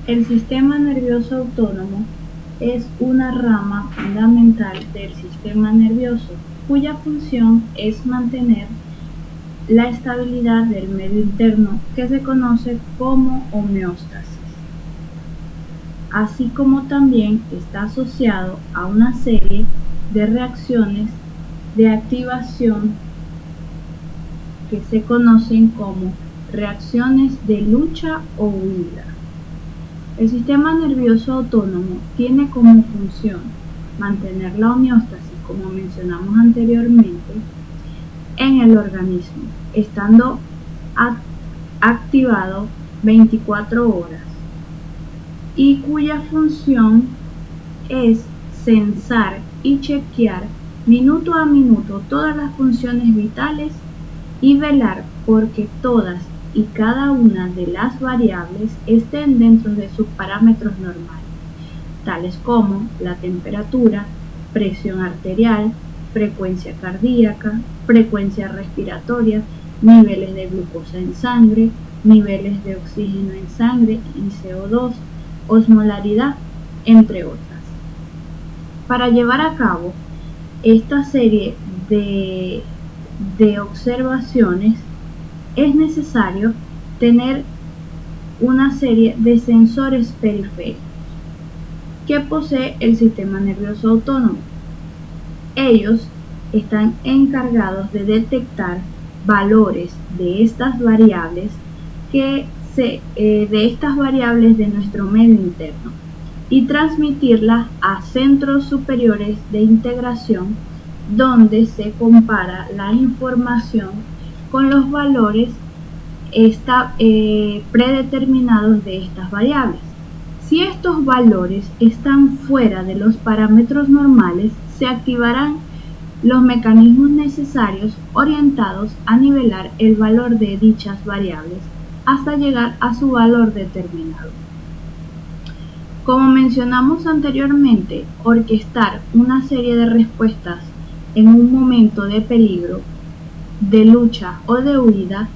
El sistema nervioso autónomo es una rama fundamental del sistema nervioso, cuya función es mantener la estabilidad del medio interno, que se conoce como homeostasis, así como también está asociado a una serie de reacciones de activación que se conocen como reacciones de lucha o huida. El sistema nervioso autónomo tiene como función mantener la homeostasis, como mencionamos anteriormente, en el organismo, estando activado 24 horas, y cuya función es censar y chequear minuto a minuto todas las funciones vitales y velar porque todas y cada una de las variables estén dentro de sus parámetros normales, tales como la temperatura, presión arterial, frecuencia cardíaca, frecuencia respiratoria, niveles de glucosa en sangre, niveles de oxígeno en sangre y CO2, osmolaridad, entre otras. Para llevar a cabo esta serie de observaciones es necesario tener una serie de sensores periféricos que posee el sistema nervioso autónomo. Ellos están encargados de detectar valores de estas variables de nuestro medio interno y transmitirlas a centros superiores de integración, donde se compara la información con los valores predeterminados de estas variables. Si estos valores están fuera de los parámetros normales, se activarán los mecanismos necesarios orientados a nivelar el valor de dichas variables hasta llegar a su valor determinado. Como mencionamos anteriormente, orquestar una serie de respuestas en un momento de peligro, de lucha o de huida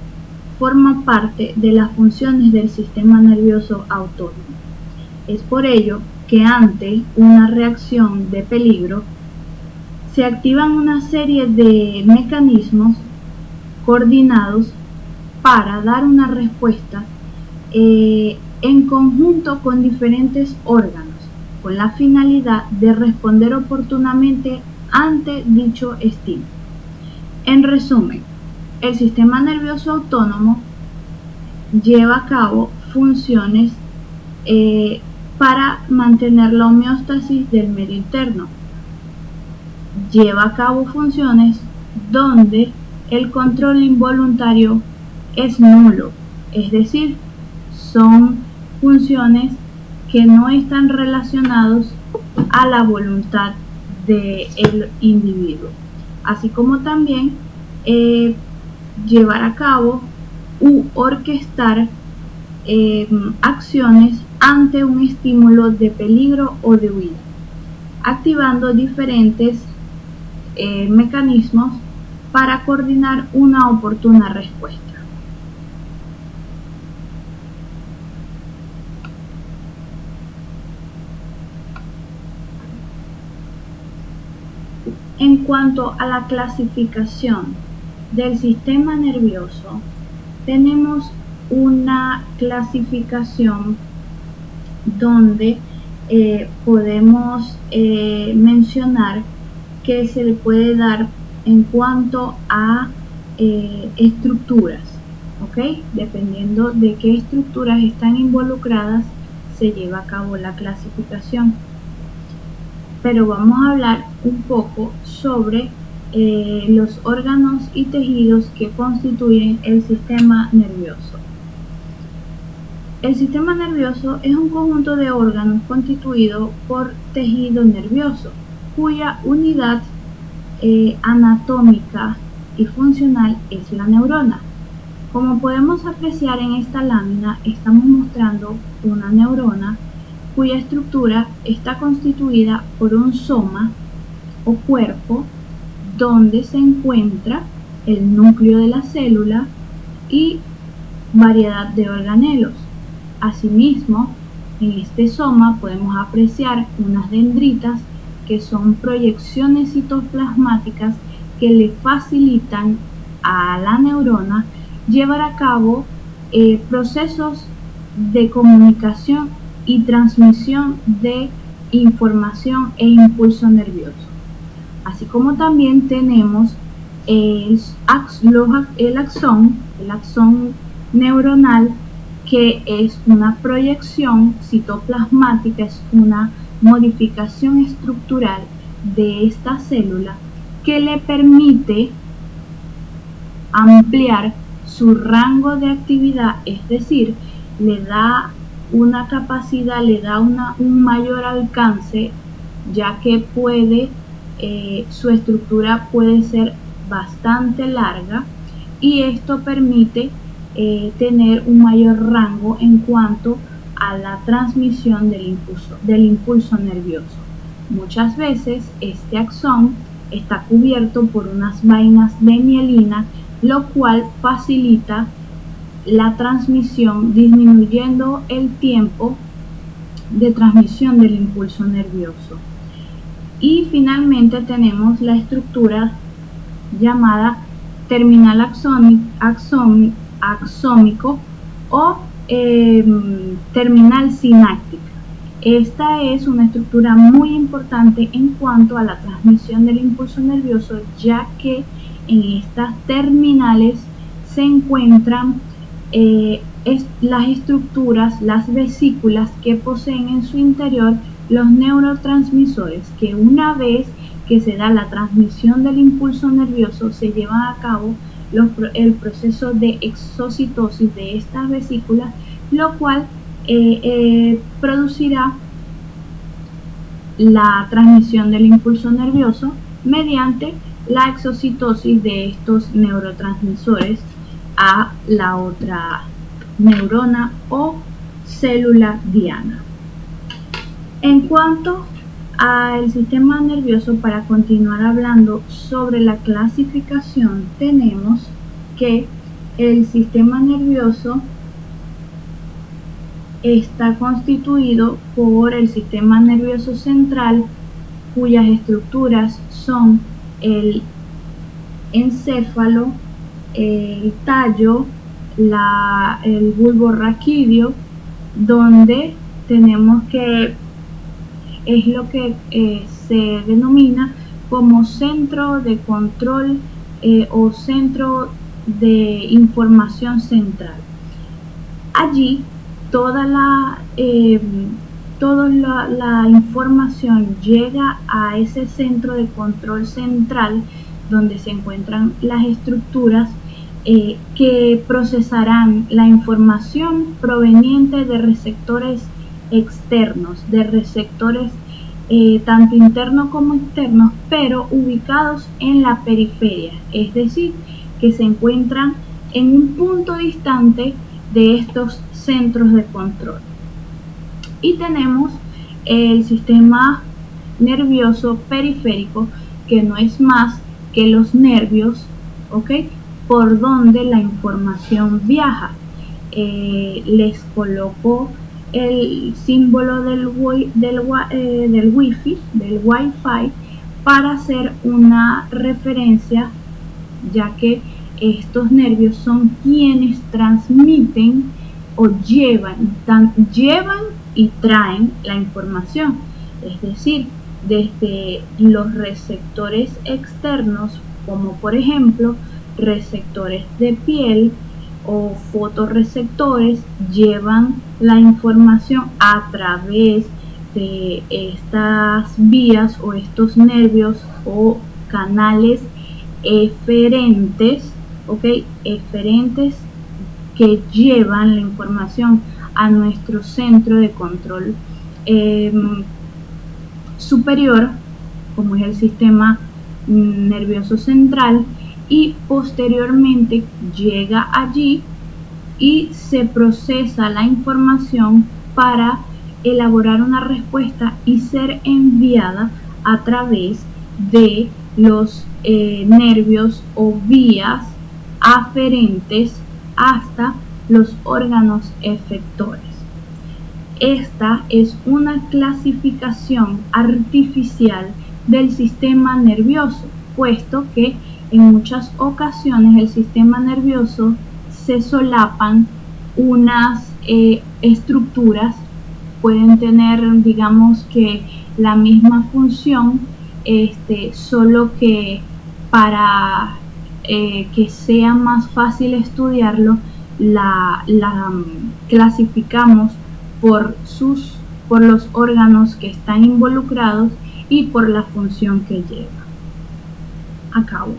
forma parte de las funciones del sistema nervioso autónomo. Es por ello que ante una reacción de peligro se activan una serie de mecanismos coordinados para dar una respuesta en conjunto con diferentes órganos, con la finalidad de responder oportunamente ante dicho estímulo. En resumen, el sistema nervioso autónomo lleva a cabo funciones para mantener la homeostasis del medio interno. Lleva a cabo funciones donde el control involuntario es nulo, es decir, son funciones que no están relacionadas a la voluntad del individuo, así como también llevar a cabo u orquestar acciones ante un estímulo de peligro o de huida, activando diferentes mecanismos para coordinar una oportuna respuesta. En cuanto a la clasificación del sistema nervioso, tenemos una clasificación donde podemos mencionar que se le puede dar en cuanto a estructuras, ¿ok? Dependiendo de qué estructuras están involucradas, se lleva a cabo la clasificación. Pero vamos a hablar un poco sobre los órganos y tejidos que constituyen el sistema nervioso. El sistema nervioso es un conjunto de órganos constituido por tejido nervioso, cuya unidad anatómica y funcional es la neurona. Como podemos apreciar en esta lámina, estamos mostrando una neurona cuya estructura está constituida por un soma o cuerpo donde se encuentra el núcleo de la célula y variedad de organelos. Asimismo, En este soma podemos apreciar unas dendritas que son proyecciones citoplasmáticas que le facilitan a la neurona llevar a cabo procesos de comunicación y transmisión de información e impulso nervioso. Así como también tenemos el axón neuronal, que es una proyección citoplasmática, es una modificación estructural de esta célula que le permite ampliar su rango de actividad, es decir, le da una capacidad, le da un mayor alcance, ya que su estructura puede ser bastante larga, y esto permite tener un mayor rango en cuanto a la transmisión del impulso nervioso. Muchas veces este axón está cubierto por unas vainas de mielina, lo cual facilita la transmisión, disminuyendo el tiempo de transmisión del impulso nervioso. Y finalmente tenemos la estructura llamada terminal axómico o terminal sináptica. Esta es una estructura muy importante en cuanto a la transmisión del impulso nervioso, ya que en estas terminales se encuentran las estructuras, las vesículas que poseen en su interior los neurotransmisores, que una vez que se da la transmisión del impulso nervioso se llevan a cabo el proceso de exocitosis de estas vesículas, lo cual producirá la transmisión del impulso nervioso mediante la exocitosis de estos neurotransmisores a la otra neurona o célula diana. En cuanto al sistema nervioso, para continuar hablando sobre la clasificación, tenemos que el sistema nervioso está constituido por el sistema nervioso central, cuyas estructuras son el encéfalo, el tallo, el bulbo raquídeo, donde tenemos que es lo que se denomina como centro de control o centro de información central. Allí toda la información llega a ese centro de control central, donde se encuentran las estructuras que procesarán la información proveniente de receptores externos, de receptores tanto internos como externos, pero ubicados en la periferia, es decir, que se encuentran en un punto distante de estos centros de control. Y tenemos el sistema nervioso periférico, que no es más que los nervios, ¿ok?, por donde la información viaja. Les coloco el símbolo del Wi-Fi para hacer una referencia, ya que estos nervios son quienes transmiten o llevan y traen la información, es decir, desde los receptores externos, como por ejemplo receptores de piel o fotorreceptores, llevan la información a través de estas vías o estos nervios o canales eferentes, eferentes, que llevan la información a nuestro centro de control superior, como es el sistema nervioso central, y posteriormente llega allí y se procesa la información para elaborar una respuesta y ser enviada a través de los nervios o vías aferentes hasta los órganos efectores. Esta es una clasificación artificial del sistema nervioso, puesto que en muchas ocasiones el sistema nervioso se solapan unas estructuras, pueden tener, digamos que la misma función, solo que para que sea más fácil estudiarlo, la clasificamos por los órganos que están involucrados y por la función que lleva a cabo.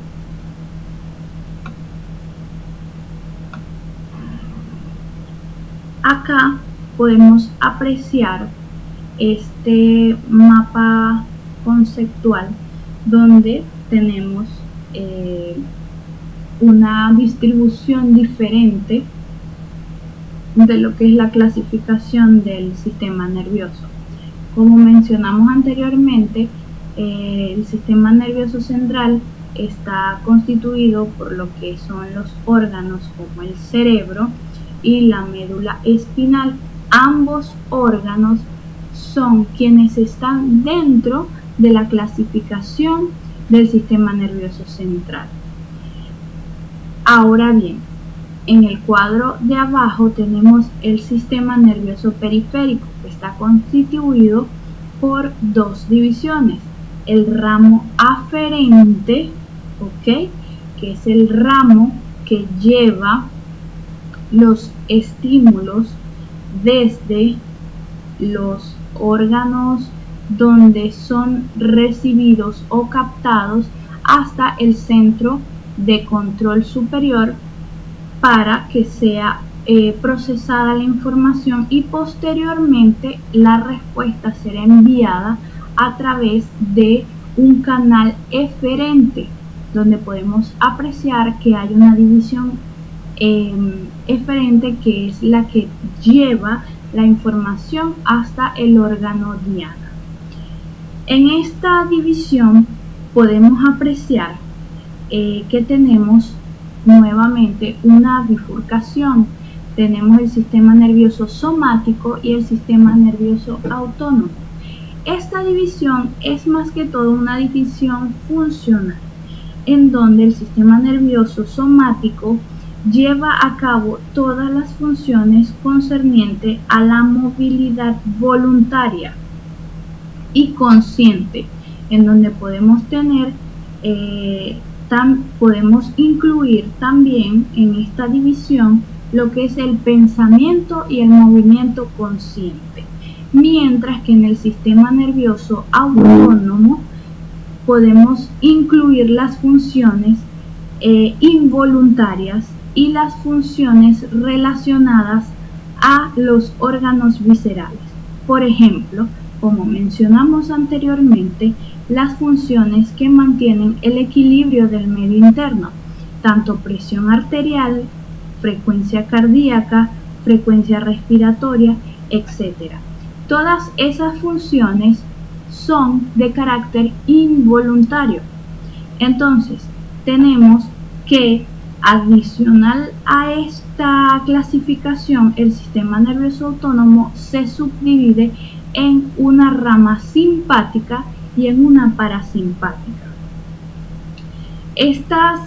Acá podemos apreciar este mapa conceptual donde tenemos una distribución diferente de lo que es la clasificación del sistema nervioso. Como mencionamos anteriormente, el sistema nervioso central está constituido por lo que son los órganos como el cerebro y la médula espinal. Ambos órganos son quienes están dentro de la clasificación del sistema nervioso central. Ahora bien, en el cuadro de abajo tenemos el sistema nervioso periférico, que está constituido por dos divisiones: el ramo aferente, que es el ramo que lleva los estímulos desde los órganos donde son recibidos o captados hasta el centro de control superior, para que sea procesada la información y posteriormente la respuesta será enviada a través de un canal eferente, donde podemos apreciar que hay una división eferente, que es la que lleva la información hasta el órgano diana. En esta división podemos apreciar que tenemos nuevamente una bifurcación. Tenemos el sistema nervioso somático y el sistema nervioso autónomo. Esta división es más que todo una división funcional, en donde el sistema nervioso somático lleva a cabo todas las funciones concernientes a la movilidad voluntaria y consciente, en donde podemos tener podemos incluir también en esta división lo que es el pensamiento y el movimiento consciente, mientras que en el sistema nervioso autónomo podemos incluir las funciones involuntarias y las funciones relacionadas a los órganos viscerales. Por ejemplo, como mencionamos anteriormente, las funciones que mantienen el equilibrio del medio interno, tanto presión arterial, frecuencia cardíaca, frecuencia respiratoria, etc. Todas esas funciones son de carácter involuntario. Entonces, tenemos que, adicional a esta clasificación, el sistema nervioso autónomo se subdivide en una rama simpática y en una parasimpática. Esta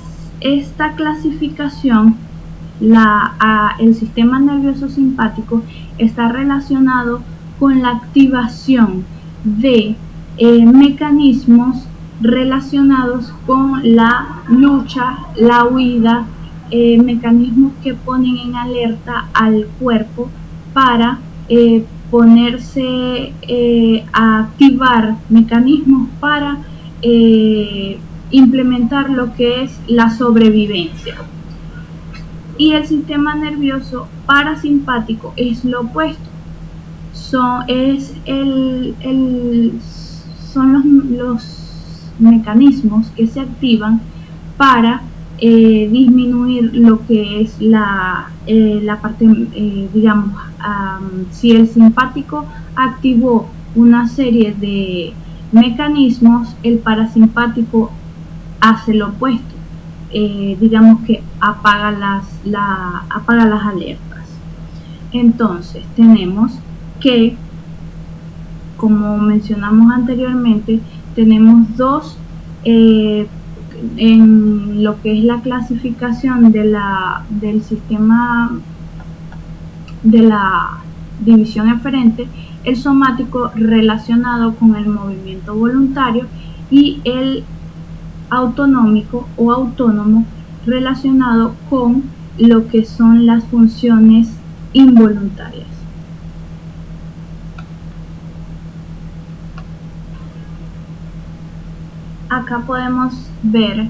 clasificación, el sistema nervioso simpático está relacionado con la activación de mecanismos relacionados con la lucha, la huida, mecanismos que ponen en alerta al cuerpo para ponerse a activar mecanismos para implementar lo que es la sobrevivencia. Y el sistema nervioso parasimpático es lo opuesto. Son los mecanismos que se activan para disminuir lo que es la parte, digamos, si el simpático activó una serie de mecanismos, el parasimpático hace lo opuesto, digamos que apaga las alertas. Entonces tenemos que, como mencionamos anteriormente, tenemos dos en lo que es la clasificación del sistema de la división eferente: el somático, relacionado con el movimiento voluntario, y el autonómico o autónomo, relacionado con lo que son las funciones involuntarias. Acá podemos ver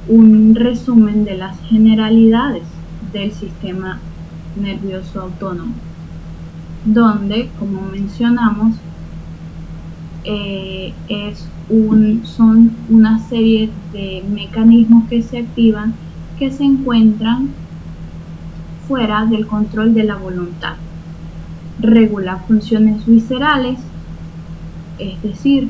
un resumen de las generalidades del sistema nervioso autónomo, donde, como mencionamos, son una serie de mecanismos que se activan, que se encuentran fuera del control de la voluntad. Regula funciones viscerales, es decir,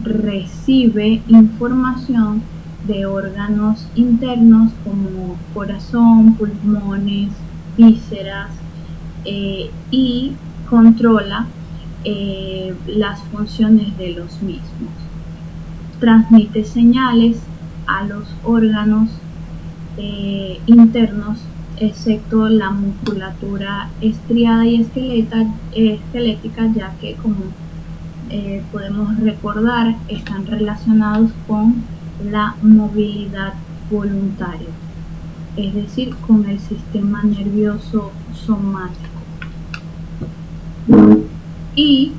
recibe información de órganos internos como corazón, pulmones, vísceras, y controla las funciones de los mismos. Transmite señales a los órganos internos, excepto la musculatura estriada y esquelética, ya que, como podemos recordar, están relacionados con la movilidad voluntaria, es decir, con el sistema nervioso somático. Y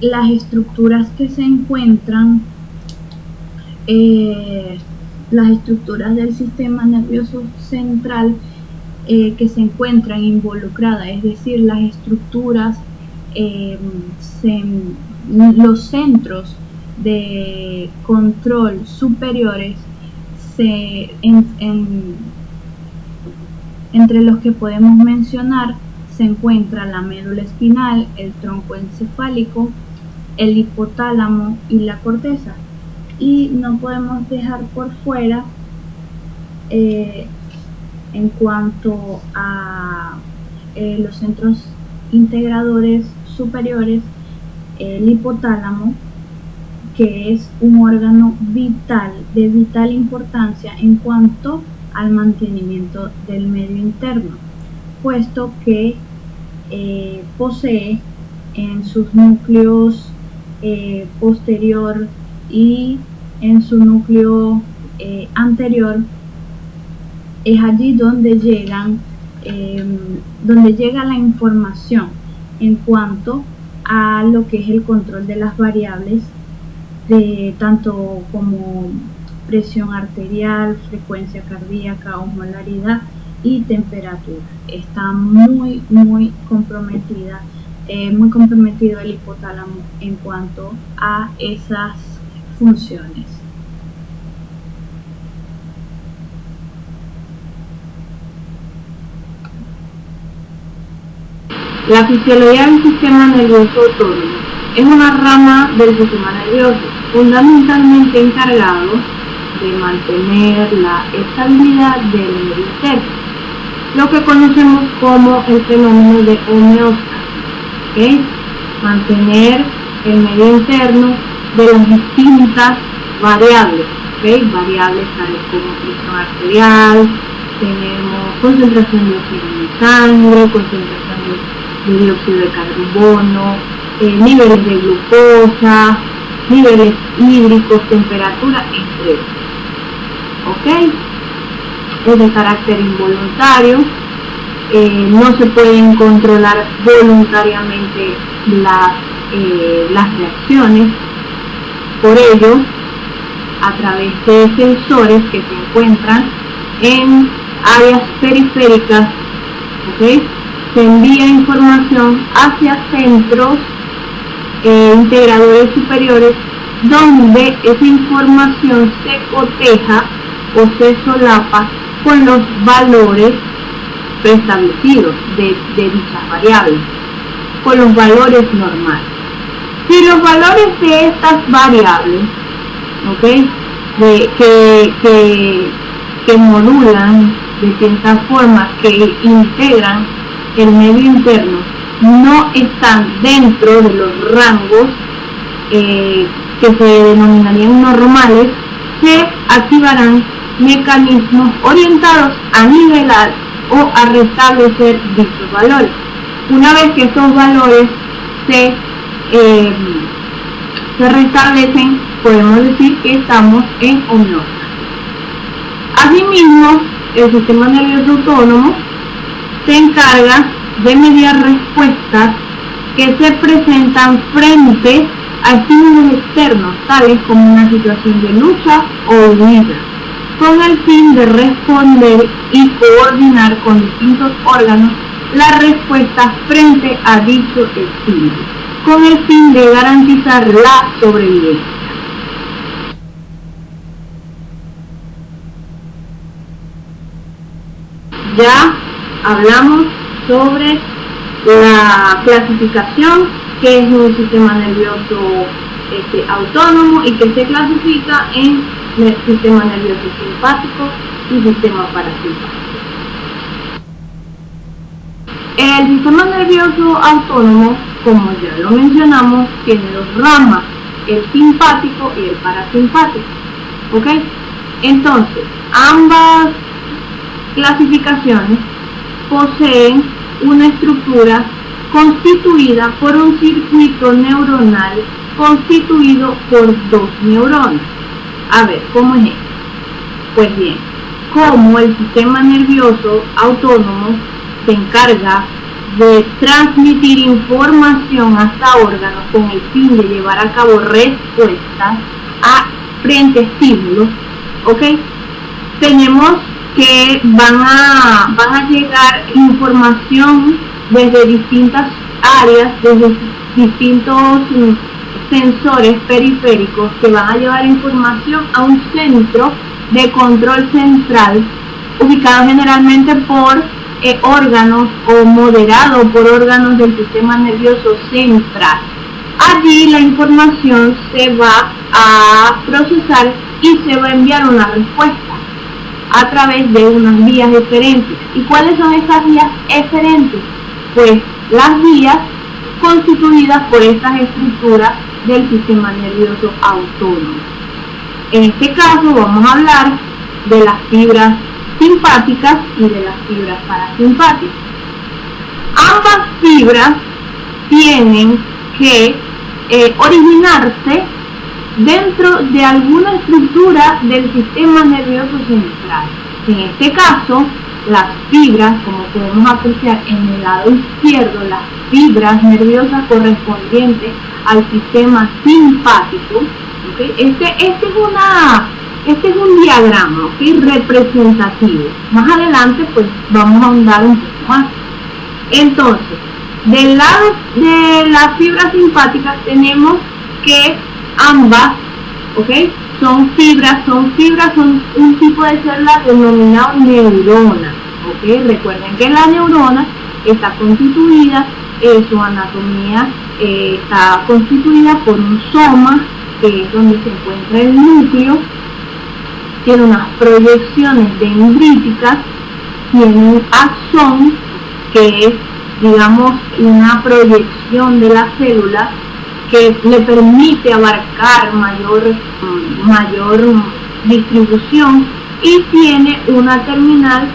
las estructuras que se encuentran, las estructuras del sistema nervioso central que se encuentran involucradas, es decir, las estructuras, los centros de control superiores, entre los que podemos mencionar se encuentra la médula espinal, el tronco encefálico, el hipotálamo y la corteza. Y no podemos dejar por fuera, en cuanto a los centros integradores superiores, el hipotálamo, que es un órgano vital, de vital importancia en cuanto al mantenimiento del medio interno, puesto que posee en sus núcleos posterior y en su núcleo anterior, es allí donde llega la información en cuanto a lo que es el control de las variables, tanto como presión arterial, frecuencia cardíaca, osmolaridad y temperatura. Está muy comprometido el hipotálamo en cuanto a esas funciones. La fisiología del sistema nervioso autónomo es una rama del sistema nervioso fundamentalmente encargado de mantener la estabilidad del medio interno, lo que conocemos como el fenómeno de homeostasis, ¿okay? Mantener el medio interno de las distintas variables, ¿okay? Variables tales como presión arterial, tenemos concentración de oxígeno en sangre, concentración de dióxido de carbono, niveles de glucosa, niveles hídricos, temperatura, entre otros. ¿Ok? Es de carácter involuntario, no se pueden controlar voluntariamente las reacciones. Por ello, a través de sensores que se encuentran en áreas periféricas, ¿okay? Se envía información hacia centros integradores superiores, donde esa información se coteja o se solapa con los valores preestablecidos de dichas variables, con los valores normales. Si los valores de estas variables, ¿okay? que modulan de cierta forma, que integran el medio interno, no están dentro de los rangos que se denominarían normales, se activarán mecanismos orientados a nivelar o a restablecer dichos valores. Una vez que estos valores se restablecen, podemos decir que estamos en homeostasis. Asimismo, el sistema nervioso autónomo se encarga de mediar respuestas que se presentan frente a estímulos externos, tales como una situación de lucha o huida, con el fin de responder y coordinar con distintos órganos la respuesta frente a dicho estímulo, con el fin de garantizar la sobrevivencia. Ya hablamos sobre la clasificación, que es un sistema nervioso autónomo y que se clasifica en el sistema nervioso simpático y sistema parasimpático. El sistema nervioso autónomo, como ya lo mencionamos, tiene dos ramas, el simpático y el parasimpático. ¿Ok? Entonces, ambas clasificaciones poseen una estructura constituida por un circuito neuronal constituido por dos neuronas. A ver, ¿cómo es esto? Pues bien, como el sistema nervioso autónomo se encarga de transmitir información hasta órganos con el fin de llevar a cabo respuestas frente a estímulos, ¿ok? Tenemos que van a llegar información desde distintas áreas, desde distintos sensores periféricos que van a llevar información a un centro de control central, ubicado generalmente por órganos o moderado por órganos del sistema nervioso central. Allí la información se va a procesar y se va a enviar una respuesta a través de unas vías eferentes. ¿Y cuáles son esas vías eferentes? Pues las vías constituidas por estas estructuras del sistema nervioso autónomo. En este caso vamos a hablar de las fibras simpáticas y de las fibras parasimpáticas. Ambas fibras tienen que originarse dentro de alguna estructura del sistema nervioso central. En este caso, las fibras, como podemos apreciar en el lado izquierdo, las fibras nerviosas correspondientes al sistema simpático, ¿okay? Este es un diagrama, ¿okay? Representativo. Más adelante pues vamos a ahondar un poco más. Entonces, del lado de las fibras simpáticas tenemos que ambas, ¿okay? son un tipo de célula denominado neurona, ¿okay? Recuerden que la neurona está constituida, su anatomía está constituida por un soma, que es donde se encuentra el núcleo, tiene unas proyecciones dendríticas, tiene un axón, que es, digamos, una proyección de la célula que le permite abarcar mayor distribución, y tiene una terminal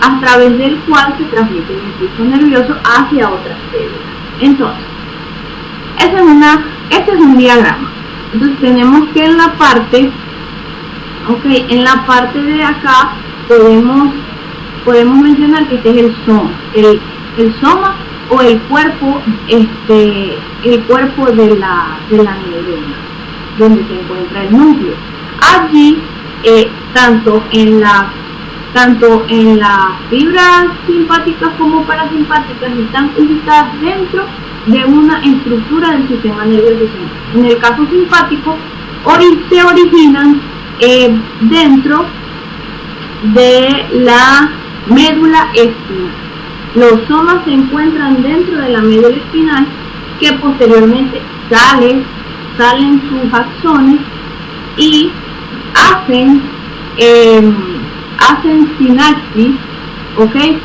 a través del cual se transmite el impulso nervioso hacia otras células. Entonces, este es un diagrama. Entonces tenemos que en la parte de acá podemos mencionar que este es el soma, el soma o el cuerpo de la neurona, donde se encuentra el núcleo. Allí, tanto en las fibras simpáticas como parasimpáticas están ubicadas dentro de una estructura del sistema nervioso central. En el caso simpático, se originan dentro de la médula espinal. Los somas se encuentran dentro de la médula espinal, que posteriormente salen sus axones y hacen sinapsis, ¿okay?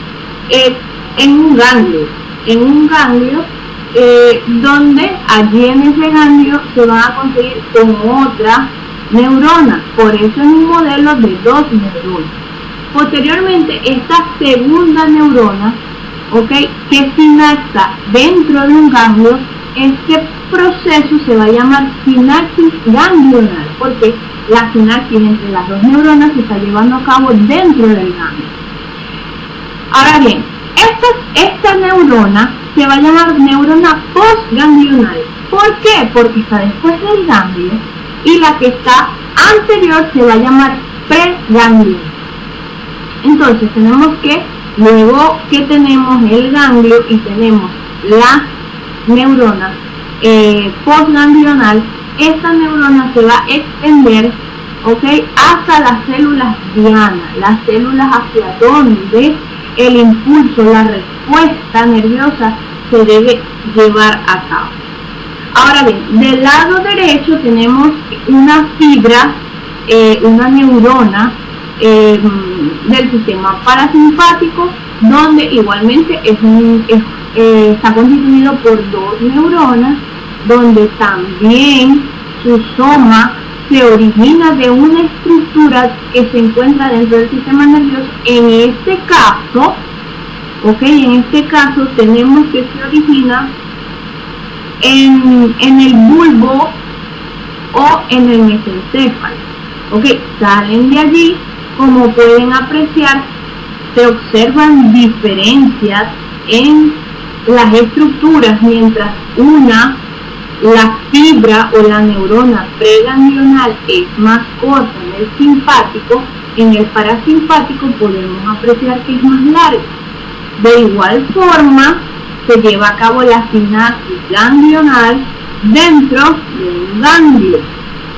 En un ganglio. en un ganglio, donde allí en ese ganglio se van a conseguir con otra neurona. Por eso es un modelo de 2 neuronas. Posteriormente, esta segunda neurona, que sinapsa dentro de un ganglio, este proceso se va a llamar sinapsis ganglional, porque la sinapsis entre las dos neuronas se está llevando a cabo dentro del ganglio. Ahora bien, esta neurona se va a llamar neurona postganglional. ¿Por qué? Porque está después del ganglio, y la que está anterior se va a llamar preganglio. Entonces tenemos que, luego que tenemos el ganglio y tenemos la neurona postganglional, esta neurona se va a extender, hasta las células diana, las células hacia donde el impulso, la respuesta nerviosa se debe llevar a cabo. Ahora bien, del lado derecho tenemos una fibra, una neurona del sistema parasimpático, donde igualmente está constituido por 2 neuronas, donde también su soma se origina de una estructura que se encuentra dentro del sistema nervioso. En este caso tenemos que se origina en el bulbo o en el mesencéfalo. Salen de allí. Como pueden apreciar, se observan diferencias en las estructuras, mientras la fibra o la neurona preganglional es más corta en el simpático, en el parasimpático podemos apreciar que es más larga. De igual forma, se lleva a cabo la sinapsis ganglional dentro de un ganglio.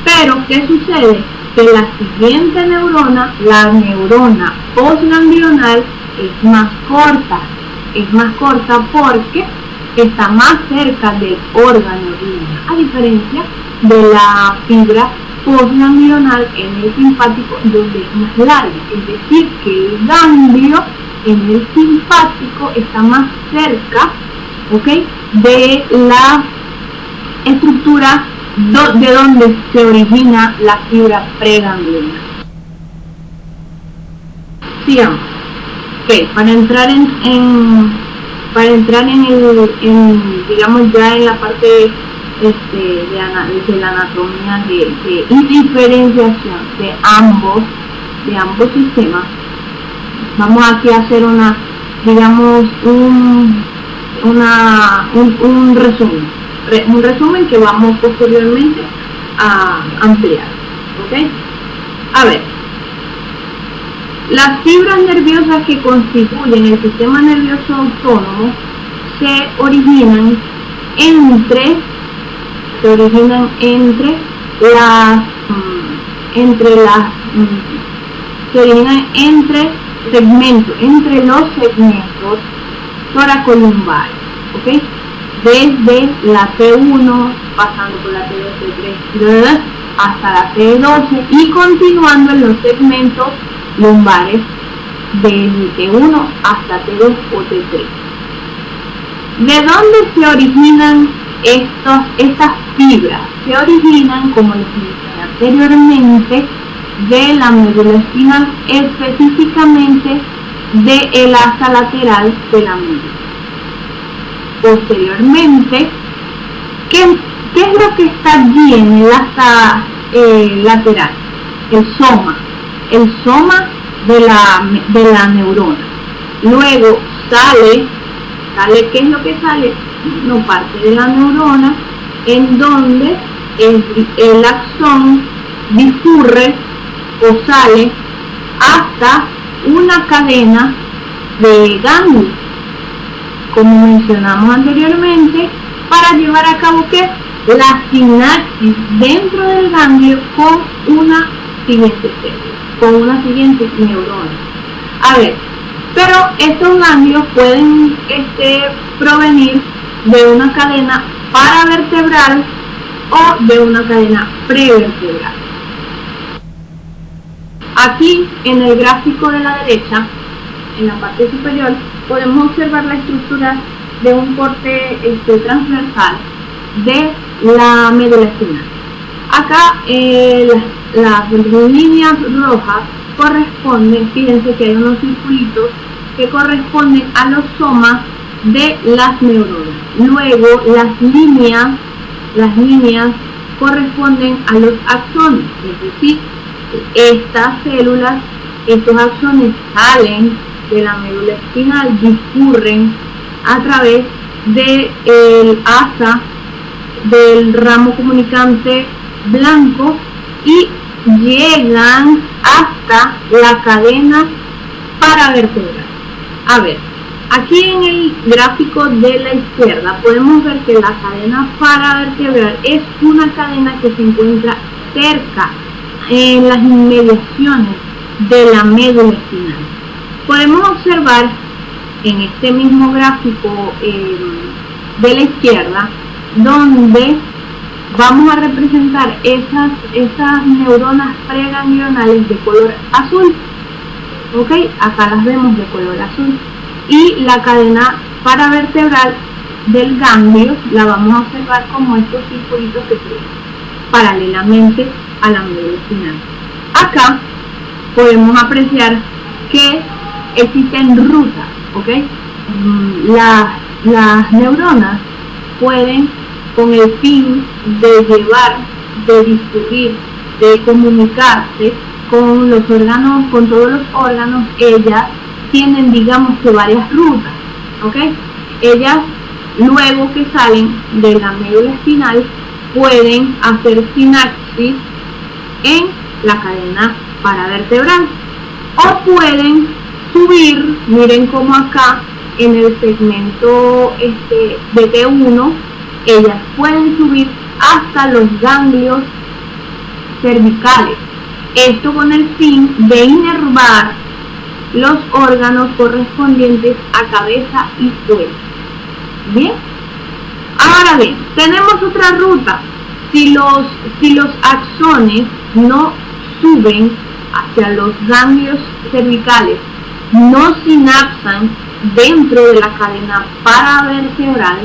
Pero, ¿qué sucede? Que la siguiente neurona, la neurona postganglional, es más corta porque está más cerca del órgano renal, a diferencia de la fibra postganglional en el simpático, donde es más larga. Es decir, que el ganglio en el simpático está más cerca, de la estructura de donde se origina la fibra preganglional. Sigamos. Para entrar digamos ya en la parte de la anatomía y diferenciación de ambos sistemas, vamos aquí a hacer un resumen que vamos posteriormente a ampliar. A ver, las fibras nerviosas que constituyen el sistema nervioso autónomo se originan entre los segmentos toracolumbares, desde la T1 pasando por la T2, T3 hasta la T12 y continuando en los segmentos lumbares del T1 hasta T2 o T3. ¿De dónde se originan estas fibras? Se originan, como les mencioné anteriormente, de la médula espinal, específicamente del asa lateral de la médula. Posteriormente, ¿qué es lo que está allí en el asa lateral? El soma de la neurona. Luego sale, ¿qué es lo que sale? No, parte de la neurona, en donde el axón discurre o sale hasta una cadena de ganglios, como mencionamos anteriormente, para llevar a cabo la sinapsis dentro del ganglio con una siguiente célula, con una siguiente neurona. A ver, pero estos ganglios pueden provenir de una cadena paravertebral o de una cadena prevertebral. Aquí en el gráfico de la derecha, en la parte superior, podemos observar la estructura de un corte transversal de la médula espinal. Acá las líneas rojas corresponden, fíjense que hay unos circulitos que corresponden a los somas de las neuronas. Luego las líneas corresponden a los axones, es decir, estas células, estos axones salen de la médula espinal, discurren a través del asa del ramo comunicante blanco y llegan hasta la cadena paravertebral. A ver, aquí en el gráfico de la izquierda podemos ver que la cadena paravertebral es una cadena que se encuentra cerca, en las inmediaciones de la médula espinal. Podemos observar en este mismo gráfico de la izquierda, donde vamos a representar esas neuronas preganglionales de color azul. Ok, acá las vemos de color azul. Y la cadena paravertebral del ganglio la vamos a observar como estos circulitos que tienen paralelamente a la médula espinal. Acá podemos apreciar que existen rutas, ¿ok? Las neuronas pueden, con el fin de llevar, de discurrir, de comunicarse con los órganos, con todos los órganos, ellas tienen, digamos que varias rutas, ¿ok? Ellas, luego que salen de la médula espinal, pueden hacer sinapsis en la cadena paravertebral o pueden subir, miren como acá en el segmento BT1, ellas pueden subir hasta los ganglios cervicales, esto con el fin de inervar los órganos correspondientes a cabeza y cuello. Bien, ahora bien, tenemos otra ruta. Si los axones no suben hacia los ganglios cervicales, no sinapsan dentro de la cadena paravertebral,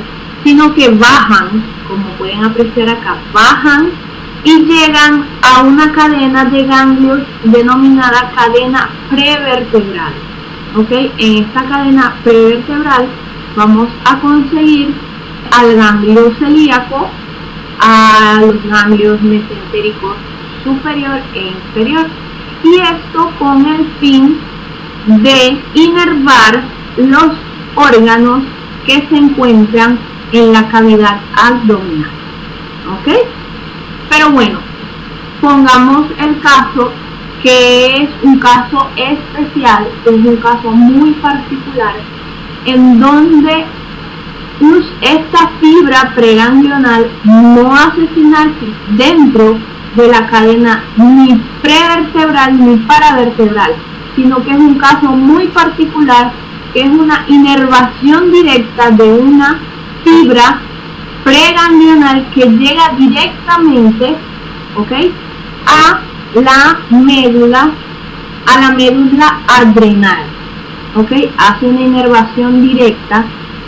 sino que bajan, como pueden apreciar acá, bajan y llegan a una cadena de ganglios denominada cadena prevertebral. ¿Ok? En esta cadena prevertebral vamos a conseguir al ganglio celíaco, a los ganglios mesentéricos superior e inferior, y esto con el fin de inervar los órganos que se encuentran en la cavidad abdominal. ¿Ok? Pero bueno, pongamos el caso que es un caso especial, es un caso muy particular, en donde esta fibra preganglional no hace sinapsis dentro de la cadena ni prevertebral ni paravertebral, sino que es un caso muy particular, que es una inervación directa de una fibra preganglional que llega directamente, ¿ok?, a la médula adrenal, ¿ok? Hace una inervación directa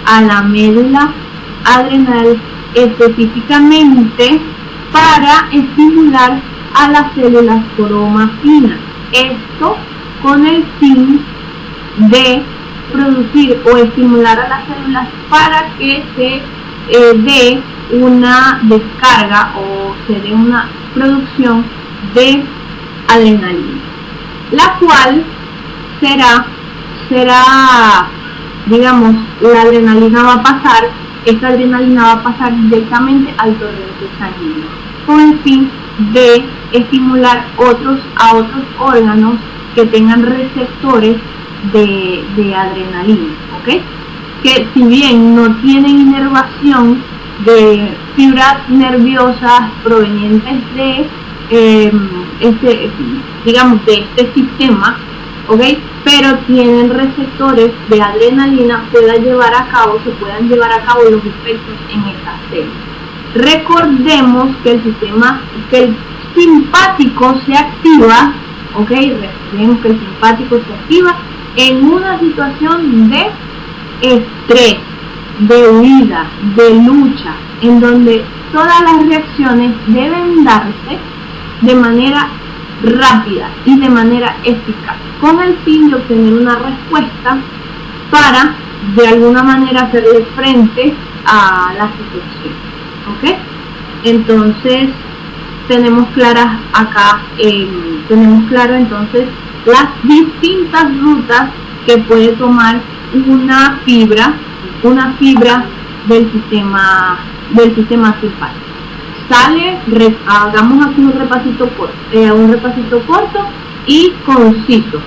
a la médula adrenal, específicamente para estimular a las células cromatina. Esto con el fin de producir o estimular a las células para que se dé una descarga o se dé una producción de adrenalina, la cual será, digamos, la adrenalina va a pasar, esta adrenalina va a pasar directamente al torrente sanguíneo, con el fin de estimular a otros órganos que tengan receptores de adrenalina, ¿ok? Que si bien no tienen inervación de fibras nerviosas provenientes de de este sistema, ¿ok?, pero tienen receptores de adrenalina, se puedan llevar a cabo los efectos en estas células. Recordemos que el simpático se activa, ¿ok? Recordemos que el simpático se activa en una situación de estrés, de huida, de lucha, en donde todas las reacciones deben darse de manera rápida y de manera eficaz, con el fin de obtener una respuesta para de alguna manera hacerle frente a la situación. ¿Ok? Entonces tenemos claras acá, tenemos claro entonces las distintas rutas que puede tomar una fibra del sistema simpático. Hagamos aquí un repasito corto y conciso.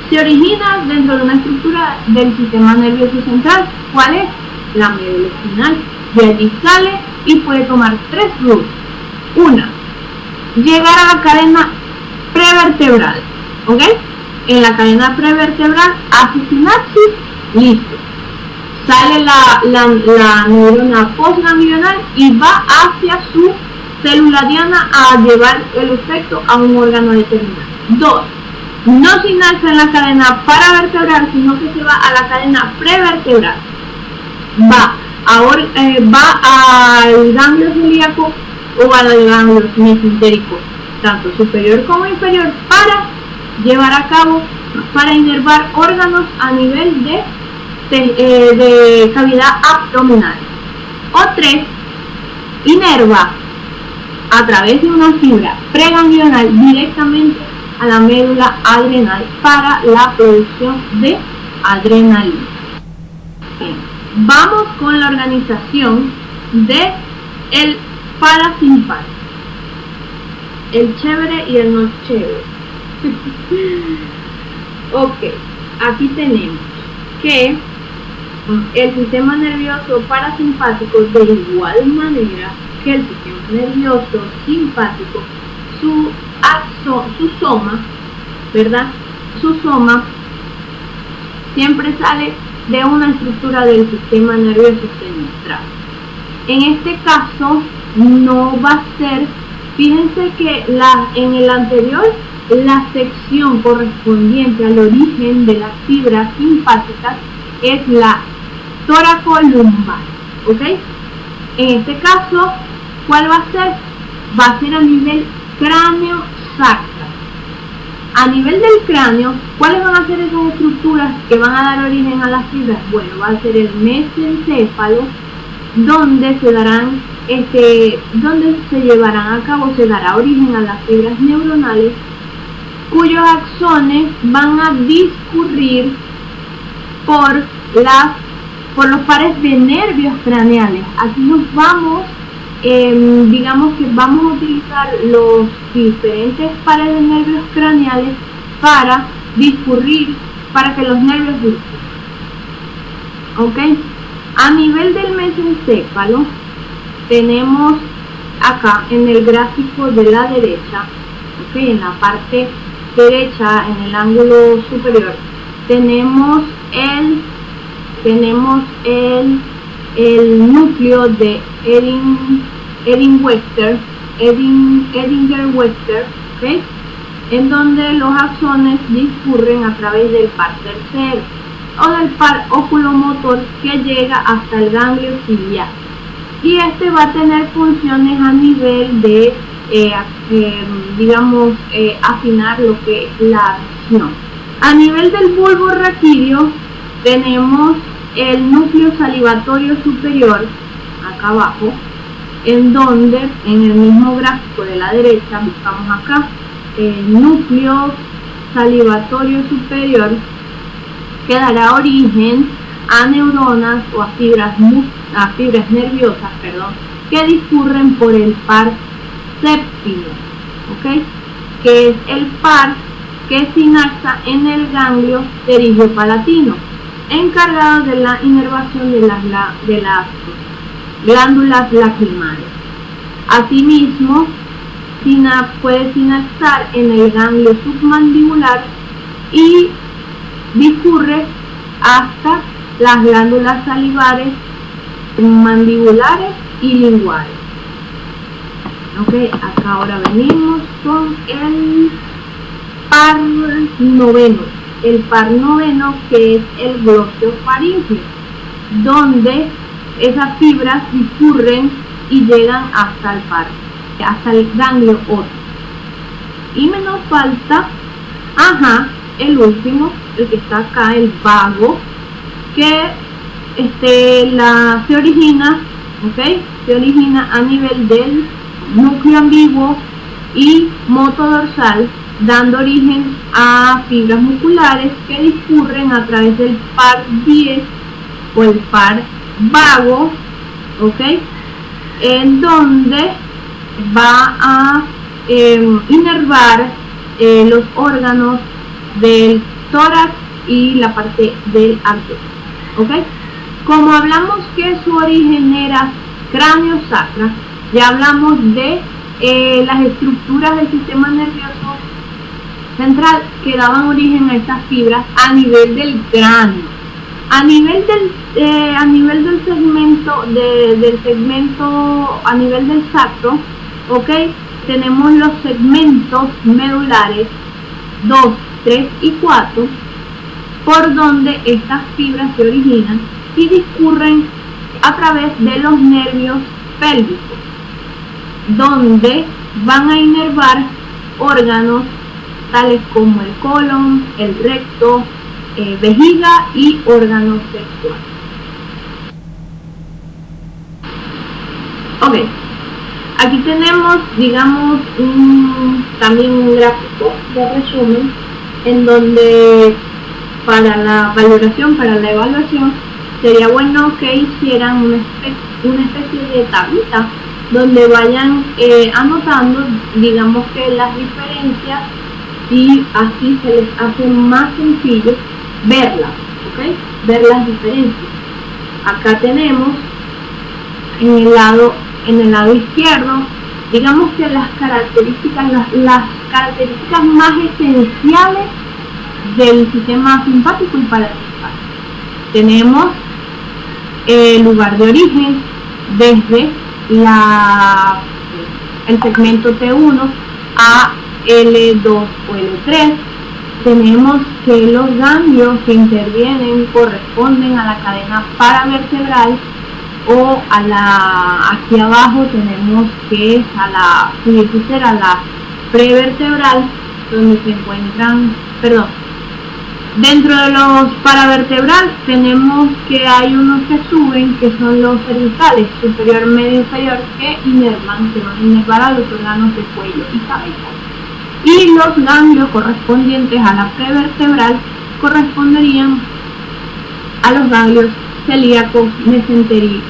Se origina dentro de una estructura del sistema nervioso central. ¿Cuál es? La médula espinal. De allí sale y puede tomar 3 rutas. Una, llegar a la cadena prevertebral. ¿Ok? En la cadena prevertebral hace sinapsis, listo. Sale la neurona postganglional y va hacia su célula diana a llevar el efecto a un órgano determinado. 2. No sinapsa en la cadena paravertebral, sino que se va a la cadena prevertebral. Va al ganglio celíaco o al ganglio mesentérico, tanto superior como inferior, para llevar a cabo, para inervar órganos a nivel de cavidad abdominal. O 3, inerva a través de una fibra preganglional directamente a la médula adrenal para la producción de adrenalina. Bien. Vamos con la organización de el parasimpático, el chévere y el no chévere. Ok, aquí tenemos que el sistema nervioso parasimpático, de igual manera que el sistema nervioso simpático, su soma, ¿verdad? Su soma siempre sale de una estructura del sistema nervioso central. En este caso no va a ser, fíjense que en el anterior, la sección correspondiente al origen de las fibras simpáticas es la toracolumbar, ¿ok? En este caso, ¿cuál va a ser? Va a ser a nivel cráneo-sacral. A nivel del cráneo, ¿cuáles van a ser esas estructuras que van a dar origen a las fibras? Bueno, va a ser el mesencéfalo, donde se llevarán a cabo, se dará origen a las fibras neuronales, cuyos axones van a discurrir por los pares de nervios craneales. Aquí nos vamos, digamos que vamos a utilizar los diferentes pares de nervios craneales para discurrir, para que los nervios discurran. ¿Ok? A nivel del mesencéfalo, tenemos acá en el gráfico de la derecha, ¿ok? En la parte derecha, en el ángulo superior, tenemos el núcleo de Edinger-Webster, ¿okay? En donde los axones discurren a través del par tercero o del par oculomotor que llega hasta el ganglio ciliar, y este va a tener funciones a nivel de afinar lo que es la visión. A nivel del bulbo raquídeo tenemos el núcleo salivatorio superior, acá abajo, en donde en el mismo gráfico de la derecha buscamos acá el núcleo salivatorio superior, que dará origen a neuronas o a fibras nerviosas, que discurren por el par séptimo, ¿ok? Que es el par que sinapsa en el ganglio pterigio-palatino, encargado de la inervación de las glándulas lacrimales. Asimismo, puede sinapsar en el ganglio submandibular y discurre hasta las glándulas salivares, mandibulares y linguales. Ok, acá ahora venimos con el par noveno. El par noveno, que es el glossofaríngeo. donde esas fibras discurren y llegan hasta el ganglio óptico. Y me nos falta, el último, el que está acá, el vago, que se origina a nivel del núcleo ambiguo y moto dorsal, dando origen a fibras musculares que discurren a través del par 10 o el par vago, en donde va a inervar los órganos del tórax y la parte del abdomen. Como hablamos que su origen era cráneo-sacra, ya hablamos de las estructuras del sistema nervioso central que daban origen a estas fibras a nivel del cráneo. A nivel del segmento, a nivel del sacro, tenemos los segmentos medulares 2, 3 y 4, por donde estas fibras se originan y discurren a través de los nervios pélvicos, donde van a inervar órganos tales como el colon, el recto, vejiga y órganos sexuales. Aquí tenemos, digamos, también un gráfico de resumen en donde para la evaluación, sería bueno que hicieran una especie de tablita donde vayan anotando, digamos, que las diferencias, y así se les hace más sencillo verlas, ver las diferencias. Acá tenemos en el lado izquierdo, digamos que las características más esenciales del sistema simpático y parasimpático. Tenemos el lugar de origen desde el segmento T1 a L2 o L3. Tenemos que los ganglios que intervienen corresponden a la cadena paravertebral, o aquí abajo tenemos que es a la prevertebral, donde se encuentran, dentro de los paravertebral tenemos que hay unos que suben, que son los cervicales, superior, medio, inferior, que van a inervar a los órganos de cuello y cabeza. Y los ganglios correspondientes a la prevertebral corresponderían a los ganglios celíacos, mesentéricos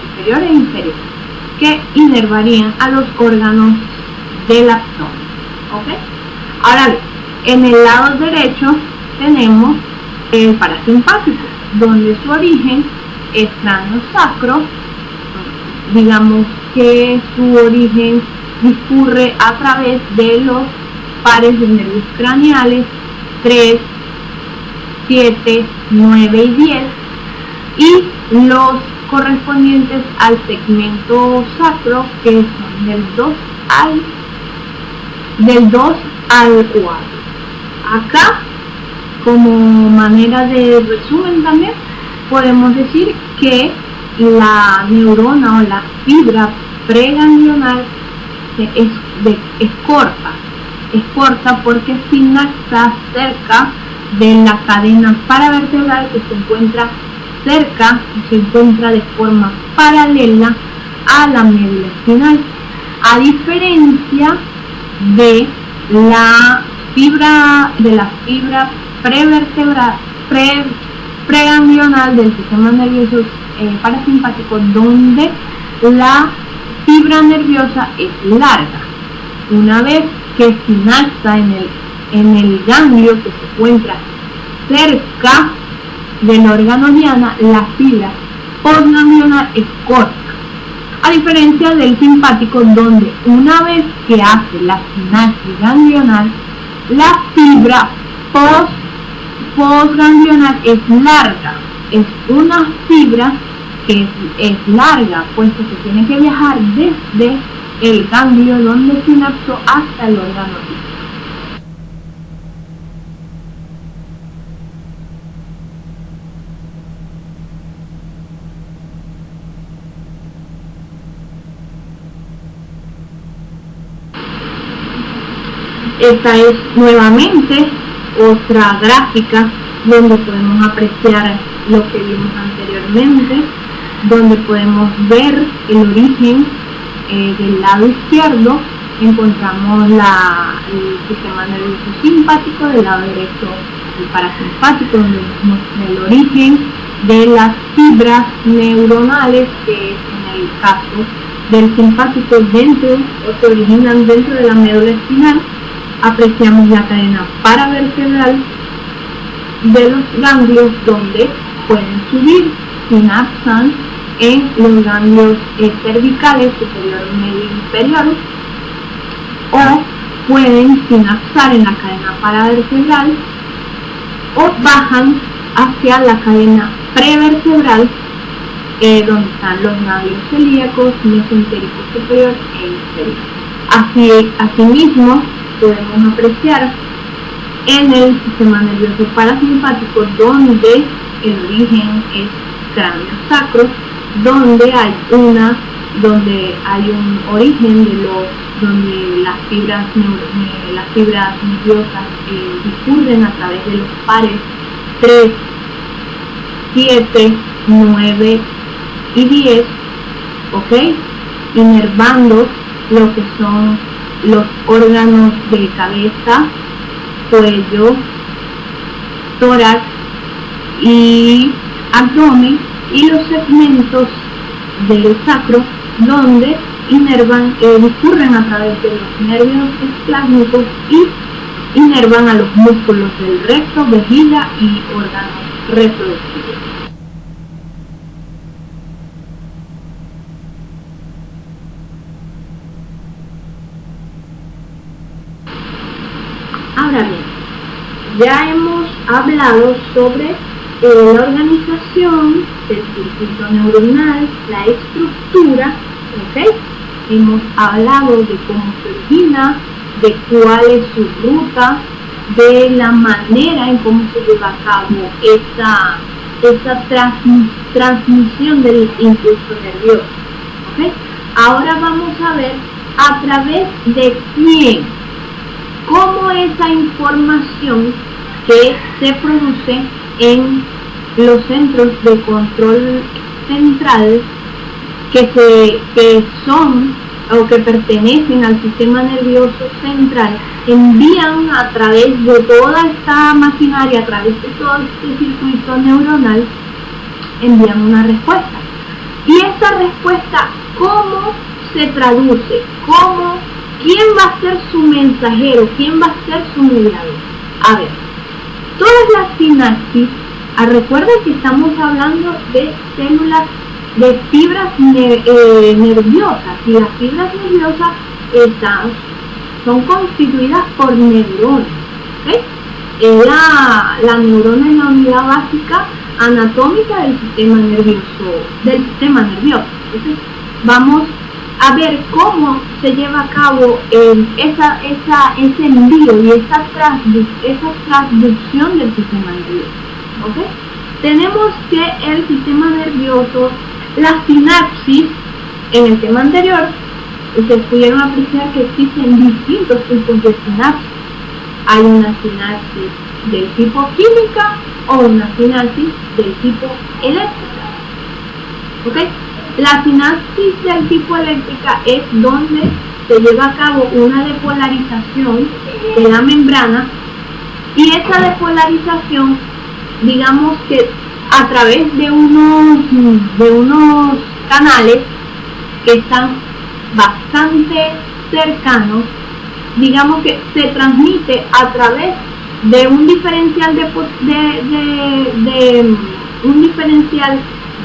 superior e inferior, que inervarían a los órganos del abdomen. Ahora bien, en el lado derecho tenemos el parasimpático, donde su origen es cráneo-sacro. Digamos que su origen discurre a través de los pares de nervios craneales 3, 7, 9 y 10, y los correspondientes al segmento sacro, que son del 2 al 4. Acá, como manera de resumen también, podemos decir que la neurona o la fibra preganglional es corta porque sinapsa cerca de la cadena paravertebral, que se encuentra de forma paralela a la médula espinal, a diferencia de la fibra preganglional del sistema nervioso parasimpático, donde la fibra nerviosa es larga. Una vez que sinapsa en el ganglio que se encuentra cerca del órgano diana, la fibra postganglionar es corta, a diferencia del simpático, donde una vez que hace la sinapsis ganglionar, la fibra postganglionar es larga. Es una fibra que es larga, puesto que tiene que viajar desde el ganglio donde sinapsó hasta el órgano diana. Esta es nuevamente otra gráfica donde podemos apreciar lo que vimos anteriormente, donde podemos ver el origen. Del lado izquierdo encontramos el sistema nervioso simpático, del lado derecho el parasimpático, donde vemos el origen de las fibras neuronales, que es en el caso del simpático se originan dentro de la médula espinal. Apreciamos la cadena paravertebral de los ganglios, donde pueden subir, sinapsan en los ganglios cervicales superior, medio y inferior, o pueden sinapsar en la cadena paravertebral, o bajan hacia la cadena prevertebral, donde están los ganglios celíacos, mesentérico superior e inferior. Asimismo, podemos apreciar en el sistema nervioso parasimpático, donde el origen es cráneo sacro, donde hay un origen donde las fibras nerviosas discurren a través de los pares 3, 7, 9 y 10, ¿ok? Inervando lo que son los órganos de cabeza, cuello, tórax y abdomen, y los segmentos del sacro, donde discurren a través de los nervios esplásmicos y inervan a los músculos del recto, vejiga y órganos reproductivos. Ahora bien, ya hemos hablado sobre la organización del circuito neuronal, la estructura, ¿ok? Hemos hablado de cómo se origina, de cuál es su ruta, de la manera en cómo se lleva a cabo esa transmisión del impulso nervioso, ¿ok? Ahora vamos a ver a través de quién, cómo esa información que se produce en los centros de control central que son o que pertenecen al sistema nervioso central, envían a través de toda esta maquinaria, a través de todo este circuito neuronal, envían una respuesta. Y esta respuesta, ¿cómo se traduce? ¿Quién va a ser su mensajero? ¿Quién va a ser su mediador? A ver, todas las sinapsis, recuerden que estamos hablando de células, de fibras nerviosas, y las fibras nerviosas son constituidas por neuronas, ¿okay? La neurona es la unidad básica anatómica del sistema nervioso. Entonces, vamos a ver cómo se lleva a cabo ese envío y esa transducción del sistema nervioso, ¿okay? Tenemos que el sistema nervioso, la sinapsis, en el tema anterior, ustedes pudieron apreciar que existen distintos tipos de sinapsis. Hay una sinapsis del tipo química o una sinapsis del tipo eléctrica, ¿ok? La sinapsis del tipo eléctrica es donde se lleva a cabo una depolarización de la membrana, y esa depolarización, digamos que a través de unos canales que están bastante cercanos, digamos que se transmite a través de un diferencial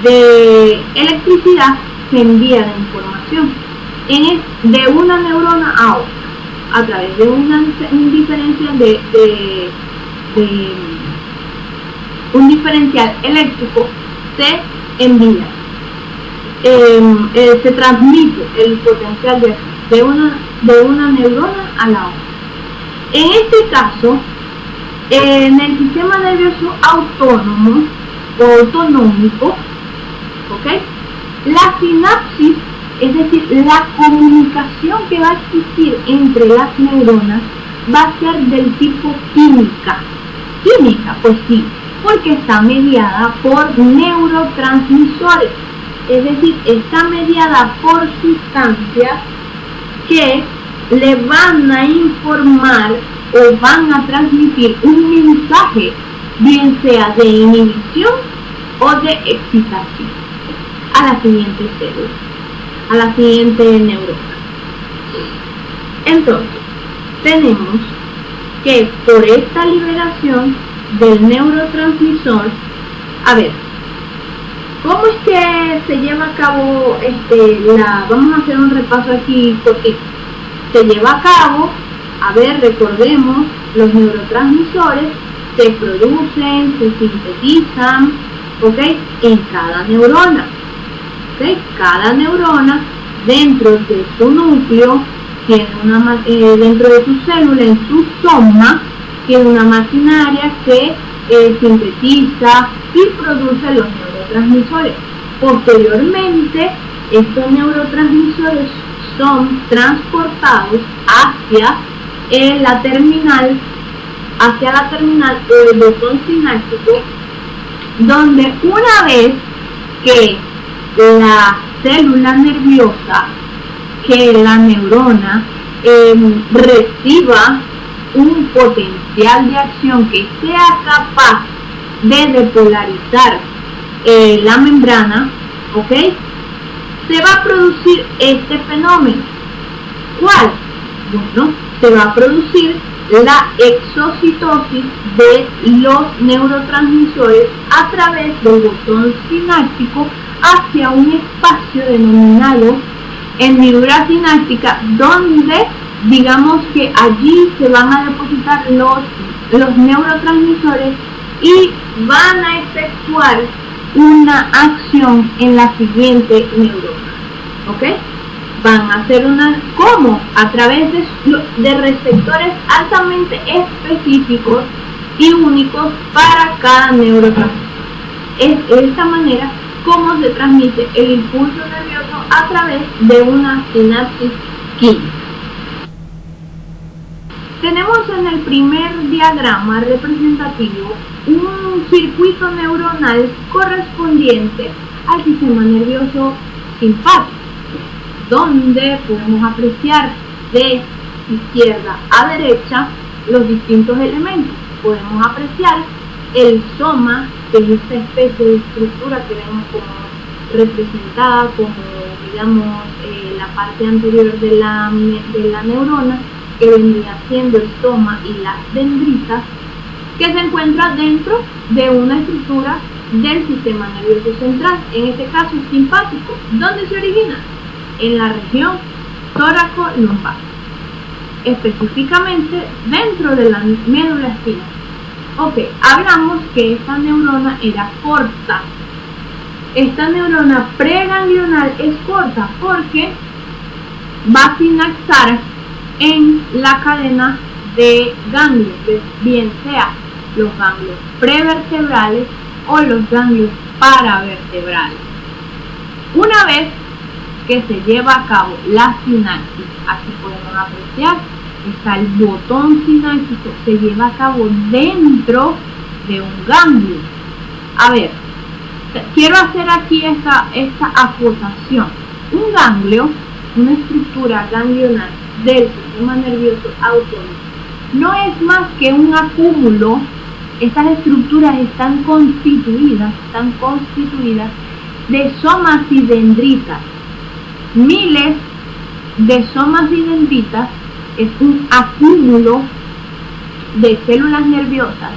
de electricidad, se envía la información de una neurona a otra a través de un diferencial eléctrico. Se envía, se transmite el potencial de una neurona a la otra. En este caso, en el sistema nervioso autónomo o autonómico, ¿ok? La sinapsis, es decir, la comunicación que va a existir entre las neuronas, va a ser del tipo química. Química, pues sí, porque está mediada por neurotransmisores, es decir, está mediada por sustancias que le van a informar o van a transmitir un mensaje, bien sea de inhibición o de excitación a la siguiente célula, a la siguiente neurona. Entonces, tenemos que por esta liberación del neurotransmisor, a ver, ¿cómo es que se lleva a cabo vamos a hacer un repaso aquí porque se lleva a cabo, a ver, recordemos, los neurotransmisores se producen, se sintetizan, ¿ok? En cada neurona, ¿ok? Cada neurona dentro de su núcleo tiene dentro de su célula, en su soma, tiene una maquinaria que sintetiza y produce los neurotransmisores. Posteriormente, estos neurotransmisores son transportados hacia la terminal o el botón sináptico, donde una vez que la célula nerviosa, que la neurona reciba un potencial de acción que sea capaz de depolarizar la membrana, ¿ok? Se va a producir este fenómeno. ¿Cuál? Bueno, se va a producir la exocitosis de los neurotransmisores a través del botón sináptico hacia un espacio denominado hendidura sináptica, donde digamos que allí se van a depositar los neurotransmisores y van a efectuar una acción en la siguiente neurona, ¿ok? Van a hacer ¿cómo? A través de receptores altamente específicos y únicos para cada neurotransmisor. Es de esta manera como se transmite el impulso nervioso a través de una sinapsis química. Tenemos en el primer diagrama representativo un circuito neuronal correspondiente al sistema nervioso simpático, donde podemos apreciar de izquierda a derecha los distintos elementos. Podemos apreciar el soma, que es esta especie de estructura que vemos como representada como, digamos, la parte anterior de la neurona, que vendría siendo el soma y las dendritas, que se encuentra dentro de una estructura del sistema nervioso central, en este caso simpático. ¿Dónde se origina? En la región tóraco-lumbar, específicamente dentro de la médula espinal. Ok, hablamos que esta neurona era corta. Esta neurona preganglional es corta porque va a sinapsar en la cadena de ganglios, bien sea los ganglios prevertebrales o los ganglios paravertebrales. Una vez que se lleva a cabo la sinapsis, aquí podemos apreciar, está el botón sináptico, se lleva a cabo dentro de un ganglio. A ver, quiero hacer aquí esta acotación. Un ganglio, una estructura ganglional del sistema nervioso autónomo, no es más que un acúmulo. Estas estructuras están constituidas de somas y dendritas. Miles de somas y dendritas es un acúmulo de células nerviosas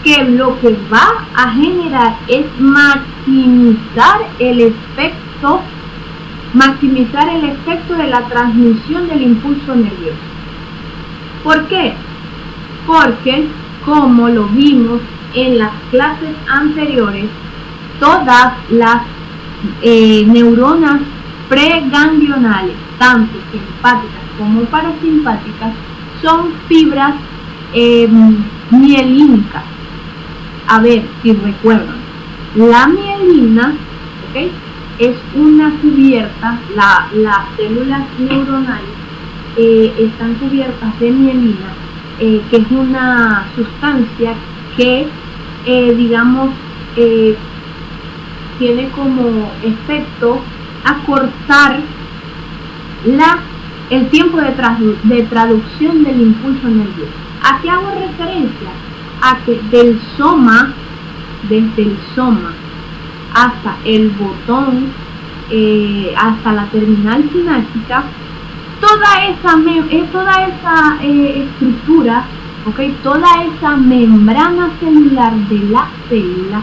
que lo que va a generar es maximizar el efecto de la transmisión del impulso nervioso. ¿Por qué? Porque, como lo vimos en las clases anteriores, todas las neuronas preganglionales, tanto simpáticas como parasimpáticas, son fibras mielínicas. A ver si recuerdan, la mielina, ¿okay?, es una cubierta, las células neuronales están cubiertas de mielina, que es una sustancia que, tiene como efecto acortar el tiempo de traducción del impulso nervioso. ¿A qué hago referencia? A que desde el soma hasta el botón, hasta la terminal sináptica, toda esa estructura, ¿okay? Toda esa membrana celular de la célula,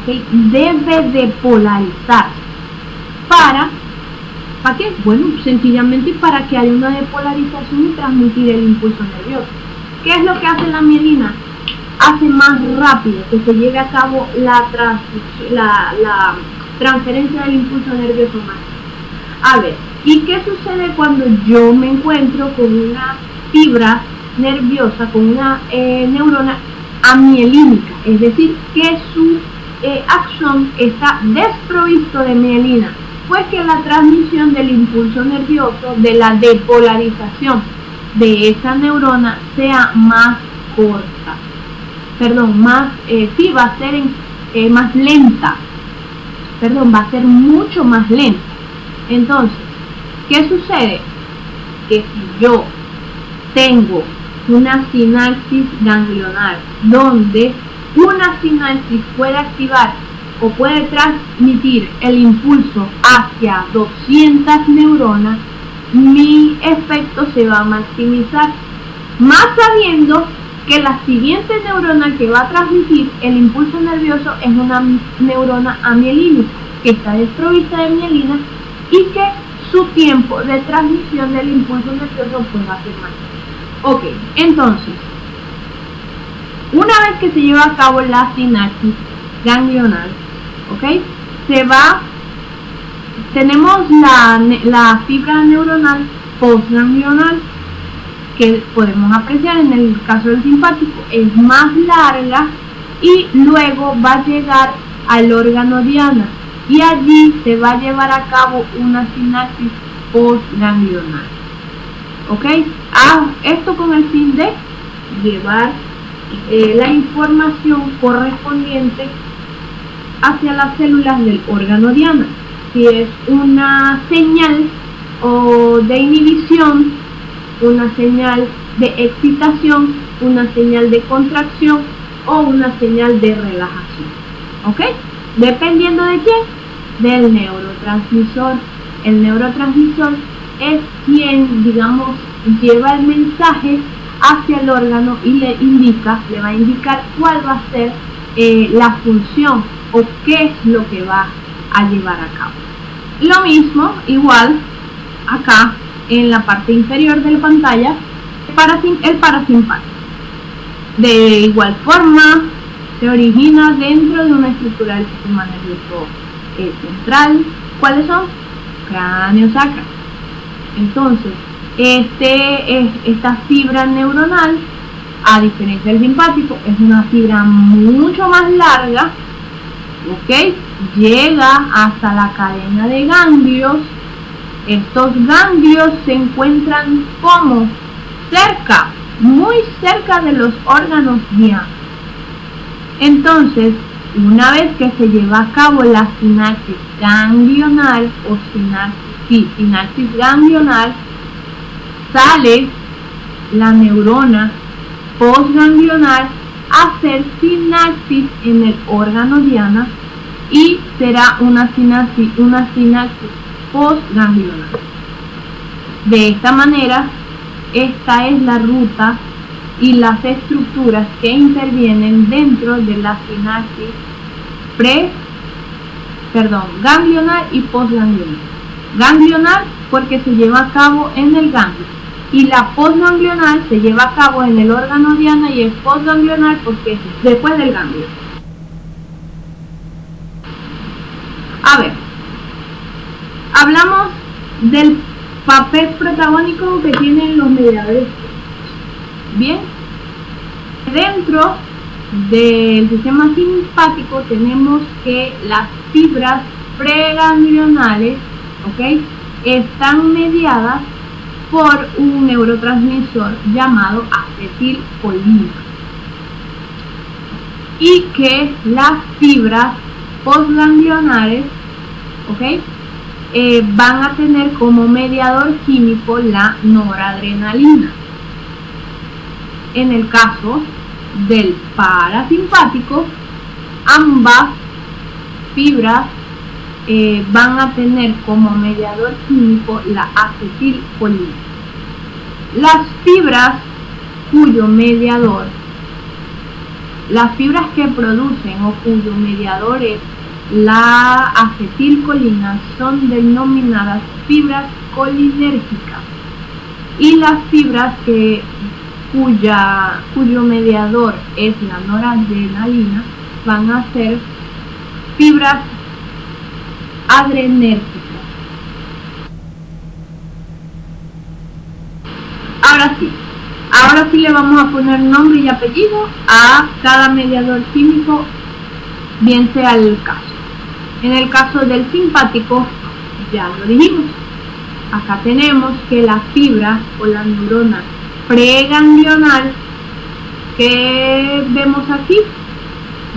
¿okay? Debe de polarizarse. ¿Para qué? Bueno, sencillamente para que haya una depolarización y transmitir el impulso nervioso. ¿Qué es lo que hace la mielina? Hace más rápido que se lleve a cabo la transferencia del impulso nervioso más. A ver, ¿y qué sucede cuando yo me encuentro con una fibra nerviosa, con una neurona amielínica? Es decir, que su axón está desprovisto de mielina. Pues que la transmisión del impulso nervioso, de la depolarización de esa neurona sea más corta. Va a ser más lenta. Va a ser mucho más lenta. Entonces, ¿qué sucede? Que si yo tengo una sinapsis ganglionar, donde una sinapsis puede activar o puede transmitir el impulso hacia 200 neuronas, mi efecto se va a maximizar, más sabiendo que la siguiente neurona que va a transmitir el impulso nervioso es una neurona amielínica, que está desprovista de mielina y que su tiempo de transmisión del impulso nervioso pues va a ser mayor. Ok, entonces, una vez que se lleva a cabo la sinapsis ganglionar, ¿ok? Tenemos la fibra neuronal postganglional, que podemos apreciar en el caso del simpático, es más larga y luego va a llegar al órgano diana y allí se va a llevar a cabo una sinapsis postganglionar. ¿Ok? Esto con el fin de llevar la información correspondiente hacia las células del órgano diana, si es una señal de inhibición, una señal de excitación, una señal de contracción o una señal de relajación. ¿Ok? Dependiendo de quién, del neurotransmisor. El neurotransmisor es quien, lleva el mensaje hacia el órgano y le va a indicar cuál va a ser la función o qué es lo que va a llevar a cabo. Lo mismo, igual, acá en la parte inferior de la pantalla, el parasimpático. De igual forma, se origina dentro de una estructura del sistema nervioso central. ¿Cuáles son? Cráneo sacro. Entonces, esta fibra neuronal, a diferencia del simpático, es una fibra mucho más larga, ¿ok? Llega hasta la cadena de ganglios. Estos ganglios se encuentran como muy cerca de los órganos diana. Entonces, una vez que se lleva a cabo la sinapsis ganglionar o sinapsis ganglionar, sale la neurona postganglionar a hacer sinapsis en el órgano diana y será una sinapsis postganglionar. De esta manera, esta es la ruta y las estructuras que intervienen dentro de la sinapsis ganglionar y postganglionar. Ganglionar porque se lleva a cabo en el ganglio, y la postganglionar se lleva a cabo en el órgano diana y es postganglionar porque es después del ganglio. A ver, hablamos del papel protagónico que tienen los mediadores. Bien, dentro del sistema simpático tenemos que las fibras preganglionales, ¿ok?, están mediadas por un neurotransmisor llamado acetilcolina, y que las fibras postganglionares, van a tener como mediador químico la noradrenalina. En el caso del parasimpático, ambas fibras van a tener como mediador químico la acetilcolina. Las fibras cuyo mediador, las fibras que producen o cuyo mediador es la acetilcolina son denominadas fibras colinérgicas, y las fibras cuyo mediador es la noradrenalina van a ser fibras adrenérgicas. Ahora sí le vamos a poner nombre y apellido a cada mediador químico, bien sea el caso. En el caso del simpático, ya lo dijimos, acá tenemos que la fibra o la neurona preganglional, que vemos aquí,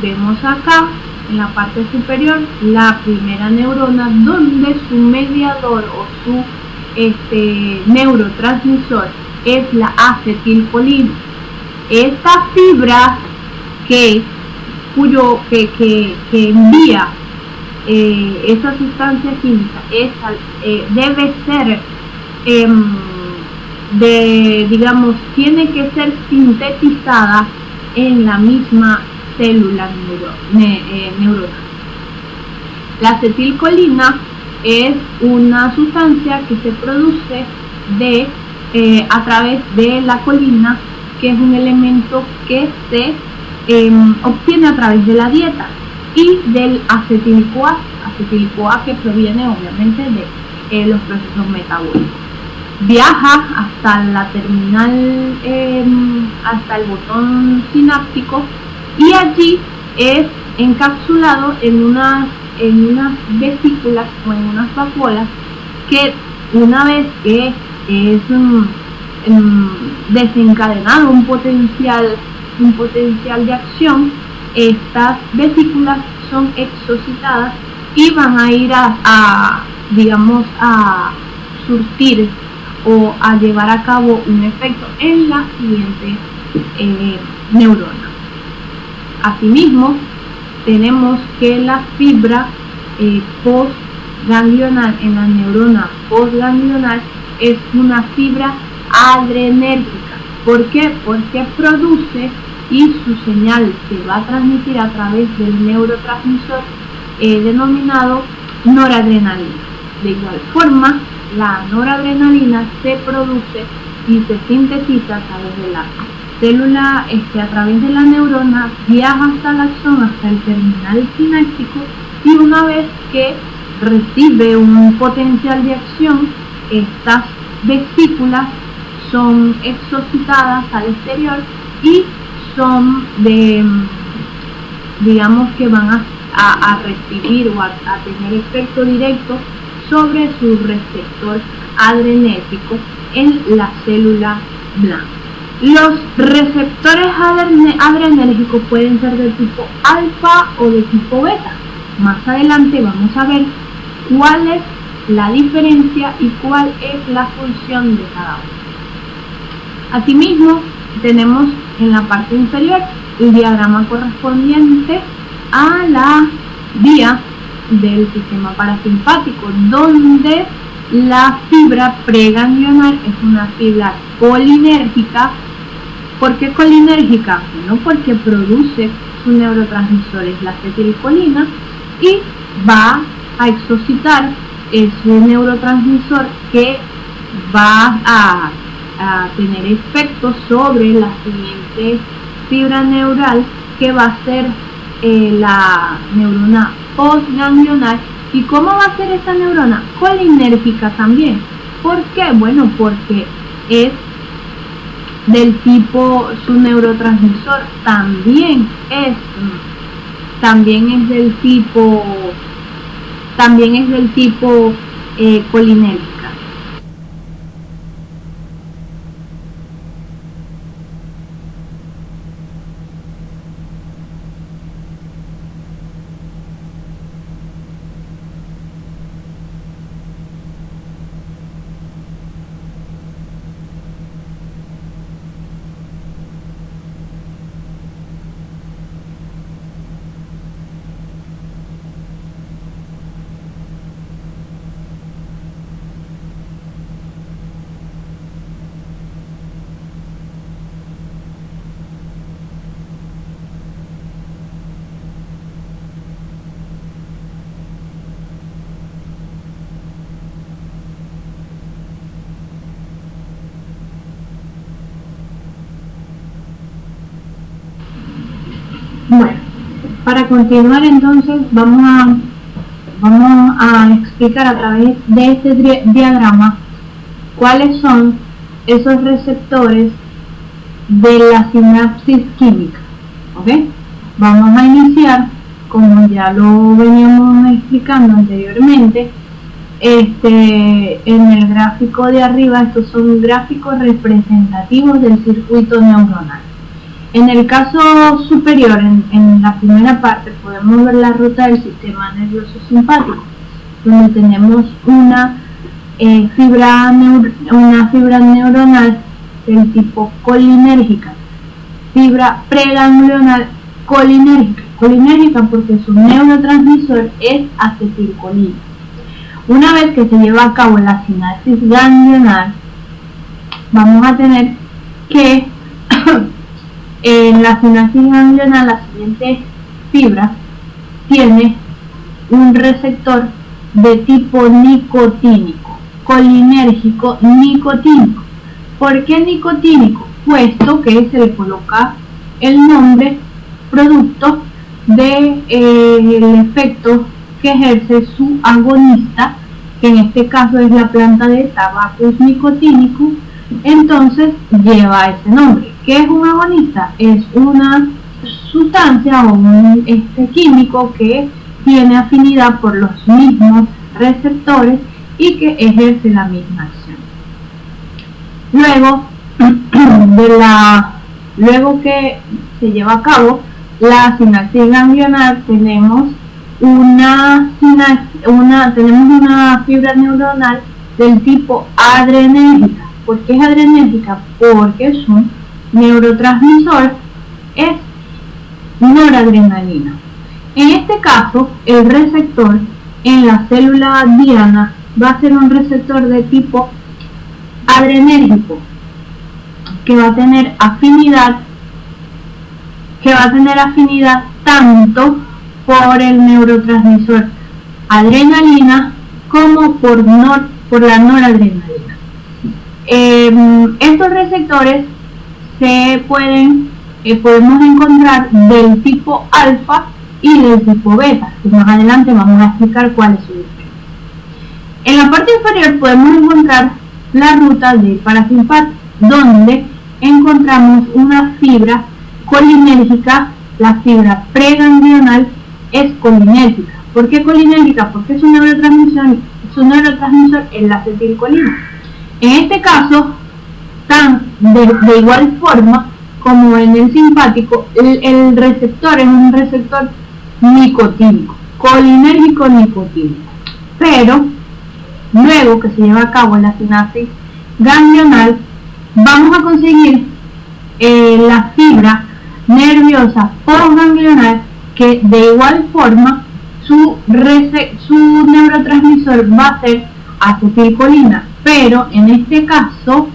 vemos acá en la parte superior la primera neurona, donde su mediador o su neurotransmisor es la acetilcolina. Esta fibra que envía esa sustancia química, debe ser tiene que ser sintetizada en la misma célula neuronal. La acetilcolina es una sustancia que se produce a través de la colina, que es un elemento que se obtiene a través de la dieta, y del acetil-CoA que proviene obviamente de los procesos metabólicos. Viaja hasta la terminal, hasta el botón sináptico, y allí es encapsulado en unas vesículas o en unas vacuolas, que una vez que es desencadenado un potencial de acción, estas vesículas son exocitadas y van a ir a surtir o a llevar a cabo un efecto en la siguiente neurona. Asimismo, tenemos que la fibra postganglional, en la neurona postganglional, es una fibra adrenérgica. ¿Por qué? Porque produce, y su señal se va a transmitir a través del neurotransmisor denominado noradrenalina. De igual forma, la noradrenalina se produce y se sintetiza a través de la célula, a través de la neurona, viaja hasta el axón, hasta el terminal sináptico, y una vez que recibe un potencial de acción, estas vesículas son exocitadas al exterior y son que van a recibir o a tener efecto directo sobre su receptor adrenérgico en la célula blanca. Los receptores adrenérgicos pueden ser de tipo alfa o de tipo beta. Más adelante vamos a ver cuál es la diferencia y cuál es la función de cada uno. Asimismo, tenemos en la parte inferior el diagrama correspondiente a la vía del sistema parasimpático, donde la fibra preganglional es una fibra colinérgica. ¿Por qué colinérgica? Bueno, porque produce su neurotransmisor, es la acetilcolina, y va a exocitar ese neurotransmisor que va a tener efectos sobre la siguiente fibra neural, que va a ser la neurona postganglional. ¿Y cómo va a ser esta neurona? Colinérgica también. ¿Por qué? Bueno, porque es del tipo, su neurotransmisor también es del tipo colinérgica. para continuar entonces vamos a explicar a través de este diagrama cuáles son esos receptores de la sinapsis química. ¿Ok? Vamos a iniciar, como ya lo veníamos explicando anteriormente, en el gráfico de arriba. Estos son gráficos representativos del circuito neuronal. En el caso superior, en la primera parte, podemos ver la ruta del sistema nervioso simpático, donde tenemos una fibra neuronal del tipo colinérgica, fibra preganglional colinérgica porque su neurotransmisor es acetilcolina. Una vez que se lleva a cabo la sinapsis ganglional, vamos a tener que en la sinapsis ganglional la siguiente fibra tiene un receptor de tipo nicotínico, colinérgico nicotínico. ¿Por qué nicotínico? Puesto que se le coloca el nombre producto del efecto que ejerce su agonista, que en este caso es la planta de Tabacus nicotínicus. Entonces lleva ese nombre. ¿Qué es un agonista? Es una sustancia o un químico que tiene afinidad por los mismos receptores y que ejerce la misma acción. Luego que se lleva a cabo la sinapsis ganglional, tenemos una fibra neuronal del tipo adrenérgica. ¿Por qué es adrenérgica? Porque su neurotransmisor es noradrenalina. En este caso, el receptor en la célula diana va a ser un receptor de tipo adrenérgico, que va a tener afinidad tanto por el neurotransmisor adrenalina como por la noradrenalina. Estos receptores podemos encontrar del tipo alfa y del tipo beta, que más adelante vamos a explicar cuál es su diferencia. En la parte inferior podemos encontrar la ruta del parasimpático, donde encontramos una fibra colinérgica. La fibra preganglional es colinérgica. ¿Por qué colinérgica? Porque su neurotransmisor es la acetilcolina. En este caso, de igual forma como en el simpático, el receptor es un receptor nicotínico, colinérgico nicotínico. Pero luego que se lleva a cabo la sinapsis ganglional, vamos a conseguir la fibra nerviosa postganglional, que de igual forma su neurotransmisor va a ser acetilcolina, pero en este caso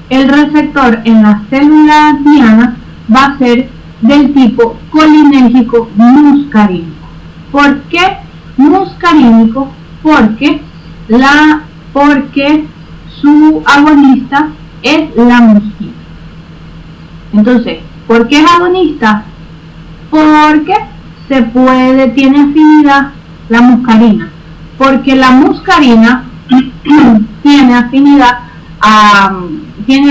el receptor en la célula diana va a ser del tipo colinérgico muscarínico. ¿Por qué muscarínico? Porque su agonista es la musquina. Entonces, ¿por qué es agonista? Porque tiene afinidad la muscarina. Porque la muscarina tiene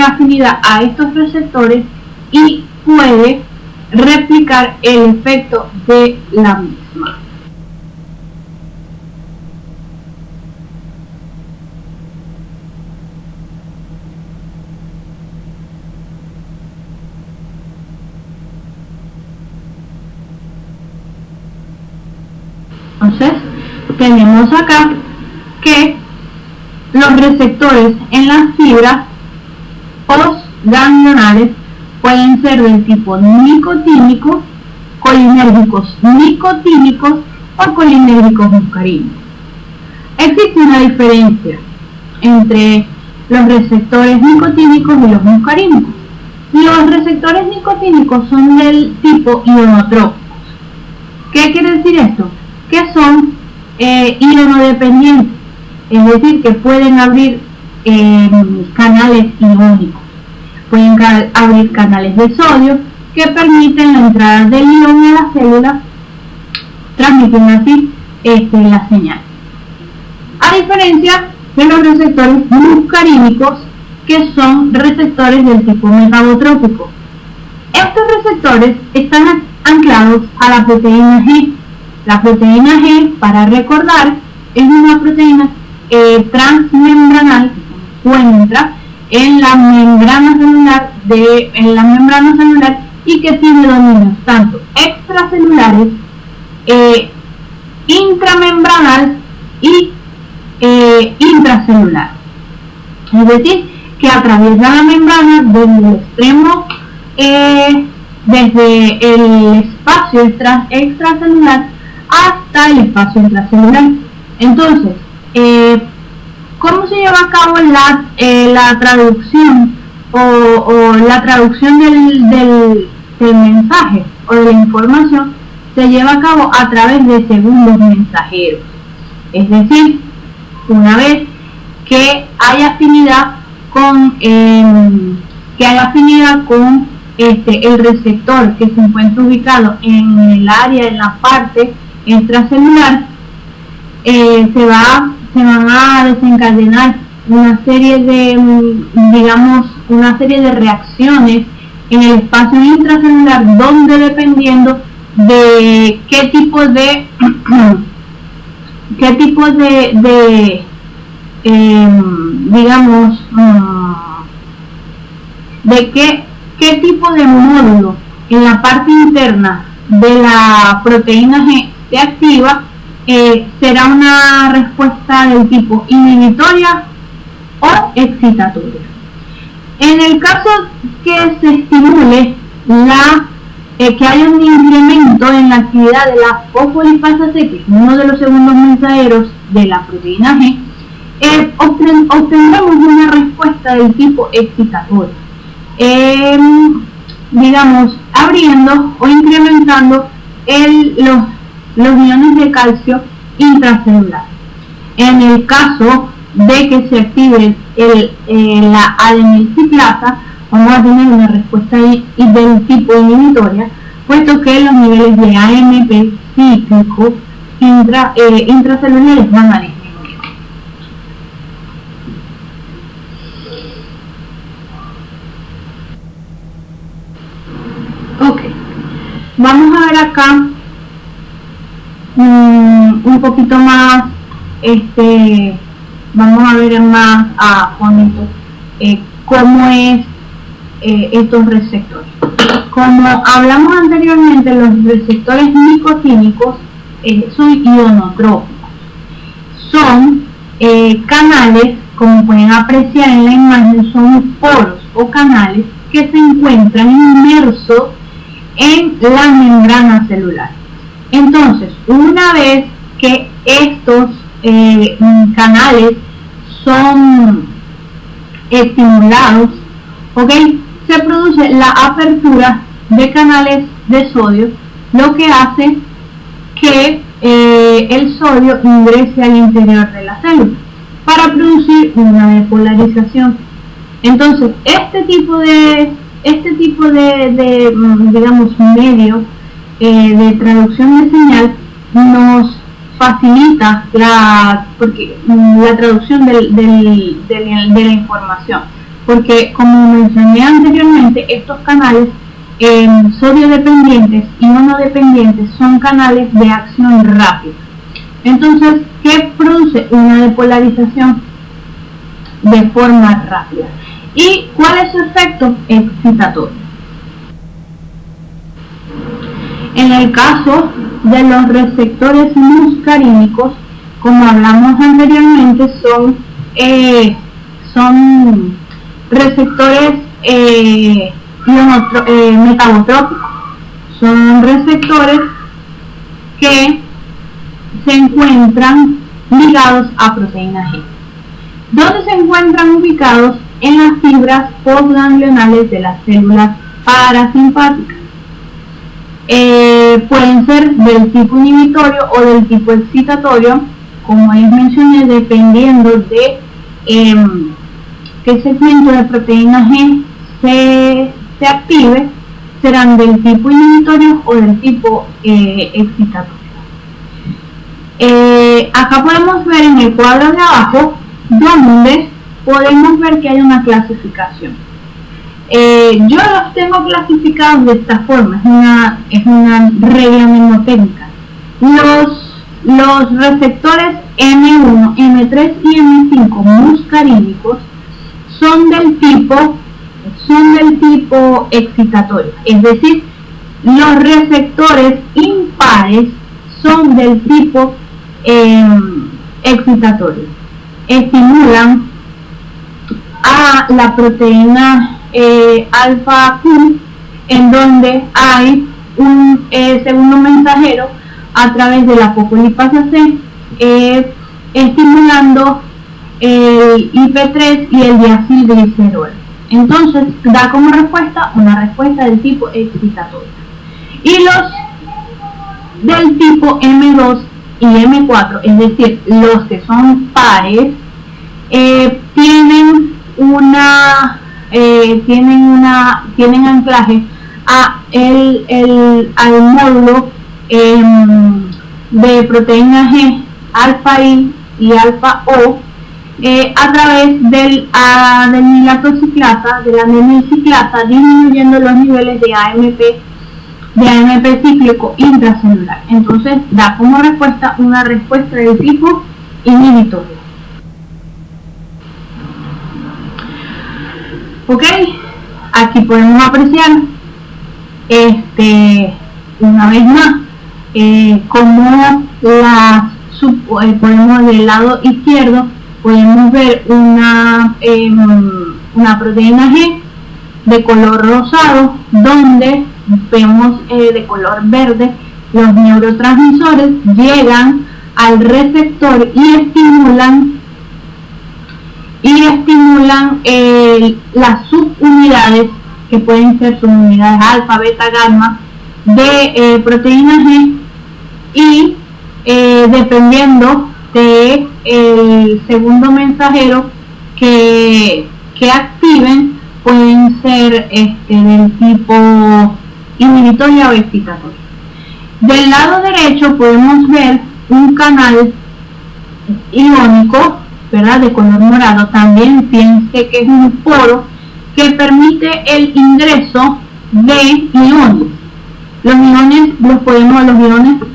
afinidad a estos receptores y puede replicar el efecto de la misma. Entonces, tenemos acá que los receptores en las fibras postganglionales pueden ser del tipo nicotínico, colinérgicos nicotínicos o colinérgicos muscarínicos. Existe una diferencia entre los receptores nicotínicos y los muscarínicos. Los receptores nicotínicos son del tipo ionotrópicos. ¿Qué quiere decir esto? Que son ionodependientes, es decir, que pueden abrir canales iónicos, pueden abrir canales de sodio que permiten la entrada del ion a la célula transmitiendo así la señal. A diferencia de los receptores muscarínicos, que son receptores del tipo metabotrópico. Estos receptores están anclados a la proteína G. La proteína G, para recordar, es una proteína transmembranal que se encuentra en la membrana celular y que tiene dominios tanto extracelulares, intramembranal y intracelular. Es decir, que atraviesa la membrana desde el extremo, desde el espacio extracelular hasta el espacio intracelular. Entonces, ¿cómo se lleva a cabo la traducción o la traducción del mensaje o de la información? Se lleva a cabo a través de segundos mensajeros. Es decir, una vez que hay afinidad con el receptor que se encuentra ubicado en el área, en la parte extracelular, se van a desencadenar una serie de reacciones en el espacio intracelular, donde, dependiendo de qué tipo de qué tipo de módulo en la parte interna de la proteína G se activa, será una respuesta del tipo inhibitoria o excitatoria. En el caso que se estimule que haya un incremento en la actividad de la fosfolipasa C, que es uno de los segundos mensajeros de la proteína G, obtendremos una respuesta del tipo excitatoria, abriendo o incrementando los iones de calcio intracelular. En el caso de que se active la adenilciplasa, vamos a tener una respuesta del tipo inhibitoria, puesto que los niveles de AMP cíclico intracelulares van a disminuir. Ok, vamos a ver acá un poquito más, vamos a ver más a fondo cómo es estos receptores. Como hablamos anteriormente, los receptores nicotínicos son ionotrópicos. Son canales, como pueden apreciar en la imagen, son poros o canales que se encuentran inmersos en la membrana celular. Entonces, una vez que estos canales son estimulados, se produce la apertura de canales de sodio, lo que hace que el sodio ingrese al interior de la célula para producir una depolarización. Entonces, este tipo de medio de traducción de señal nos facilita la traducción de la información, porque, como mencioné anteriormente, estos canales sodio dependientes y iono dependientes son canales de acción rápida. Entonces, ¿qué produce? Una depolarización de forma rápida. ¿Y cuál es su efecto excitatorio? En el caso de los receptores muscarínicos, como hablamos anteriormente, son receptores metabotrópicos. Son receptores que se encuentran ligados a proteína G. ¿Dónde se encuentran ubicados? En las fibras postganglionales de las células parasimpáticas. Pueden ser del tipo inhibitorio o del tipo excitatorio, como les mencioné, dependiendo de qué segmento de proteína G se active, serán del tipo inhibitorio o del tipo excitatorio. Acá podemos ver en el cuadro de abajo, donde podemos ver que hay una clasificación. Yo los tengo clasificados de esta forma, es una regla mnemotécnica. Los receptores M1, M3 y M5 muscarínicos son del tipo excitatorio, es decir, los receptores impares son del tipo excitatorio. Estimulan a la proteína alfa Q, en donde hay un segundo mensajero a través de la fosfolipasa C, estimulando el IP3 y el diacilglicerol. Entonces da como respuesta una respuesta del tipo excitatorio. Y los del tipo M2 y M4, es decir, los que son pares, tienen anclaje al módulo de proteína G, alfa I y alfa O, a través del nilactociclasa, de la nenilciclasa, disminuyendo los niveles de AMP cíclico intracelular. Entonces da como respuesta una respuesta del tipo inhibitorio. Ok, aquí podemos apreciar una vez más como podemos del lado izquierdo podemos ver una proteína G de color rosado, donde vemos de color verde los neurotransmisores llegan al receptor y estimulan las subunidades, que pueden ser subunidades alfa, beta, gamma de proteína G, y dependiendo de el segundo mensajero que activen, pueden ser del tipo inhibitorio o excitatorio. Del lado derecho podemos ver un canal iónico, ¿verdad?, de color morado. También fíjense que es un poro que permite el ingreso de iones. Los iones,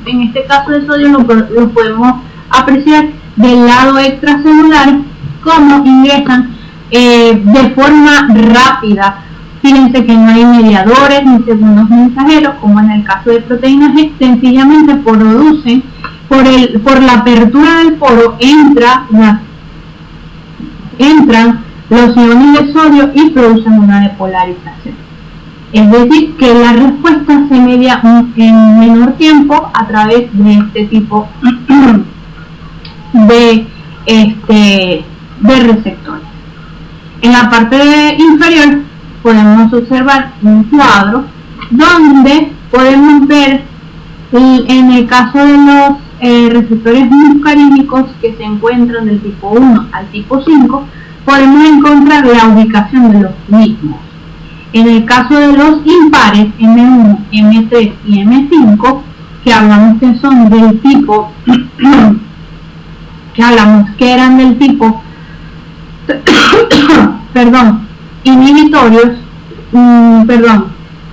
en este caso de sodio, los podemos apreciar del lado extracelular, como ingresan de forma rápida. Fíjense que no hay mediadores ni segundos mensajeros, como en el caso de proteínas G. Sencillamente producen, por la apertura del poro, entran los iones de sodio y producen una depolarización. Es decir, que la respuesta se media en menor tiempo a través de este tipo de receptores. En la parte inferior podemos observar un cuadro donde podemos ver, en el caso de los receptores muscarínicos que se encuentran del tipo 1 al tipo 5, podemos encontrar la ubicación de los mismos. En el caso de los impares, M1, M3 y M5, que hablamos que son del tipo eran del tipo inhibitorios,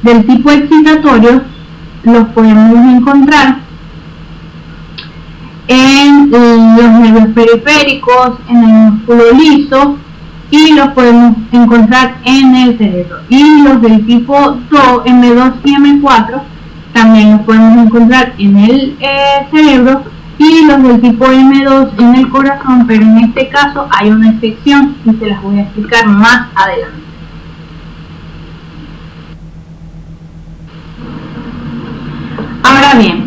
del tipo excitatorio, los podemos encontrar en los nervios periféricos, en el músculo liso, y los podemos encontrar en el cerebro. Y los del tipo 2, M2 y M4, también los podemos encontrar en el cerebro, y los del tipo M2 en el corazón, pero en este caso hay una excepción y se las voy a explicar más adelante. Ahora bien,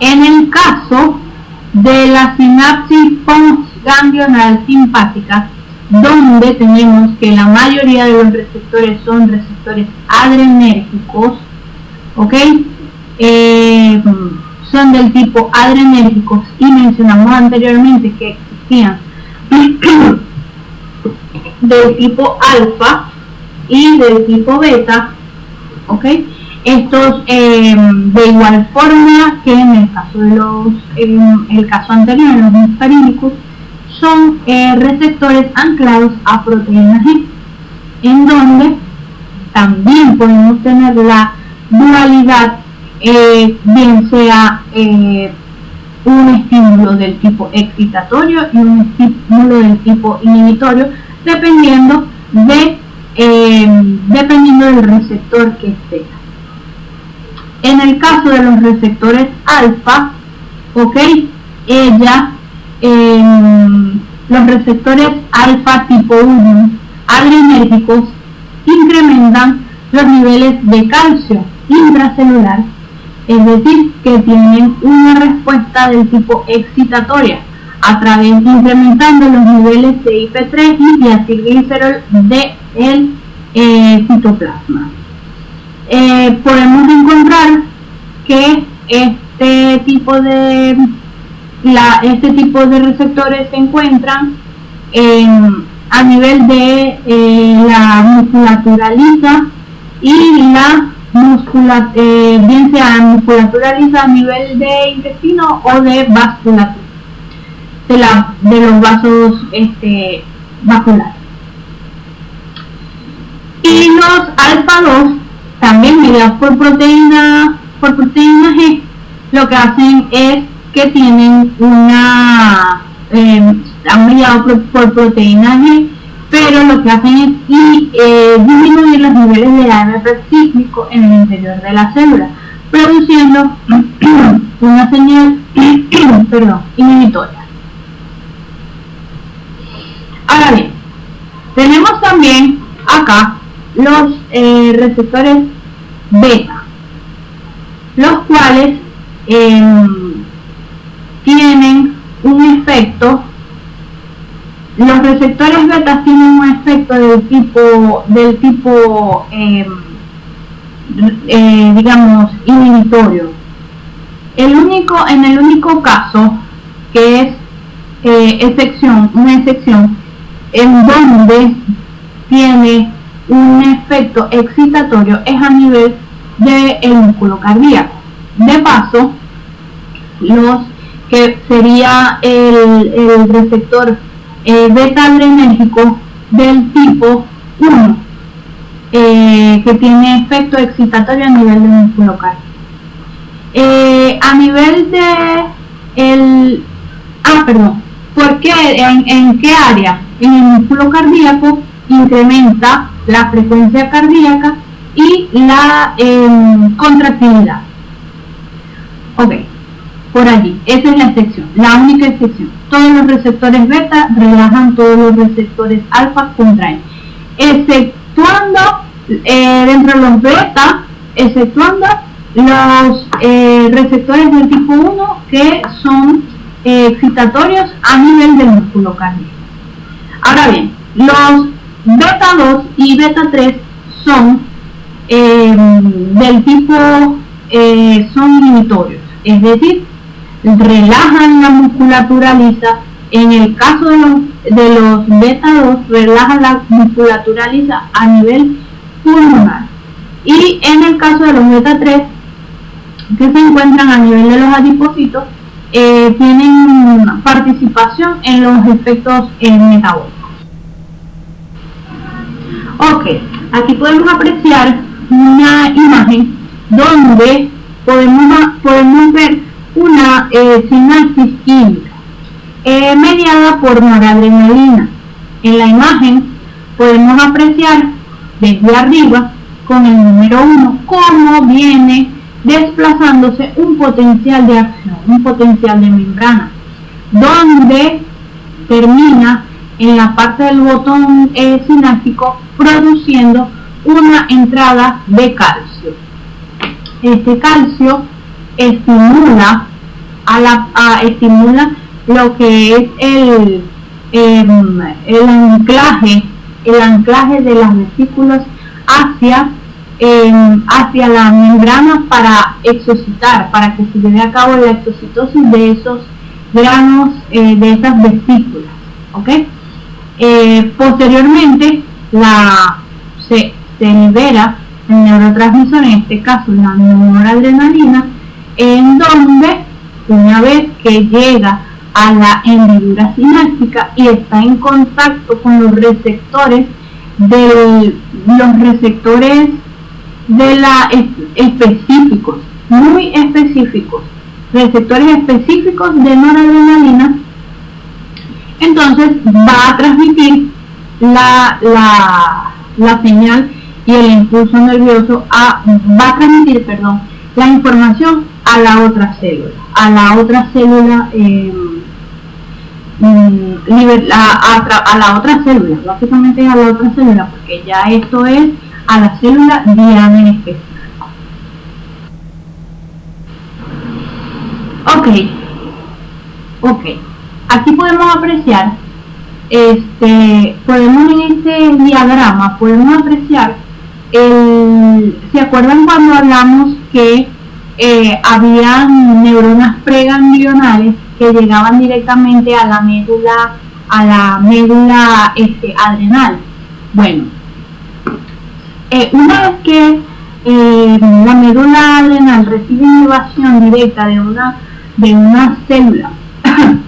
en el caso de la sinapsis postganglional simpática, donde tenemos que la mayoría de los receptores son receptores adrenérgicos, ¿ok? Son del tipo adrenérgicos, y mencionamos anteriormente que existían del tipo alfa y del tipo beta, ¿ok? Estos, de igual forma que en el caso de el caso anterior, en los muscarínicos, son receptores anclados a proteínas G, en donde también podemos tener la dualidad, bien sea un estímulo del tipo excitatorio y un estímulo del tipo inhibitorio, dependiendo del receptor que esté. En el caso de los receptores alfa, los receptores alfa tipo 1 adrenérgicos incrementan los niveles de calcio intracelular, es decir, que tienen una respuesta del tipo excitatoria, incrementando los niveles de IP3 y diacilglicerol del citoplasma. Podemos encontrar que este tipo de receptores se encuentran a nivel de la musculatura lisa y bien sea musculatura lisa a nivel de intestino o de vasculatura, de los vasos vasculares. Y los alfa 2, también mediados por proteína G, lo que hacen es que tienen están mediados por proteína G, pero lo que hacen es disminuir los niveles de AMP sísmico en el interior de la célula, produciendo una señal inhibitoria. Ahora bien, tenemos también acá los receptores beta, los cuales tienen un efecto. Los receptores beta tienen un efecto del tipo digamos inhibitorio. En el único caso que es una excepción en donde tiene un efecto excitatorio es a nivel del músculo cardíaco. De paso, los que sería el receptor beta adrenérgico del tipo 1, que tiene efecto excitatorio a nivel del músculo cardíaco. A nivel de ¿por qué? ¿En qué área? En el músculo cardíaco incrementa la frecuencia cardíaca y la contractilidad. Por allí, esa es la excepción, la única excepción. Todos los receptores beta relajan, todos los receptores alfa contraen, exceptuando dentro de los beta, exceptuando los receptores del tipo 1 que son excitatorios a nivel del músculo cardíaco. Ahora bien, los beta 2 y beta 3 son del tipo son inhibitorios, es decir, relajan la musculatura lisa. En el caso de los beta 2, relajan la musculatura lisa a nivel pulmonar, y en el caso de los beta 3, que se encuentran a nivel de los adipocitos, tienen participación en los efectos metabólicos. Aquí podemos apreciar una imagen donde podemos ver una sinapsis química mediada por noradrenalina. En la imagen podemos apreciar desde arriba con el número 1 cómo viene desplazándose un potencial de acción, un potencial de membrana, donde termina en la parte del botón sináptico produciendo una entrada de calcio. Este calcio estimula lo que es el anclaje de las vesículas hacia la membrana para exocitar, para que se lleve a cabo la exocitosis de esos granos, de esas vesículas. Posteriormente se libera el neurotransmisor, en este caso la noradrenalina, en donde una vez que llega a la hendidura sináptica y está en contacto con los receptores específicos, muy específicos, receptores específicos de noradrenalina, entonces va a transmitir la señal y el impulso nervioso va a transmitir, la información a la otra célula, a la otra célula básicamente a la otra célula, porque ya esto es a la célula diana en específico. Ok, aquí podemos apreciar, podemos en este diagrama, podemos apreciar, ¿se acuerdan cuando hablamos que habían neuronas preganglionales que llegaban directamente a la médula adrenal? Bueno, una vez que la médula adrenal recibe inervación directa de una célula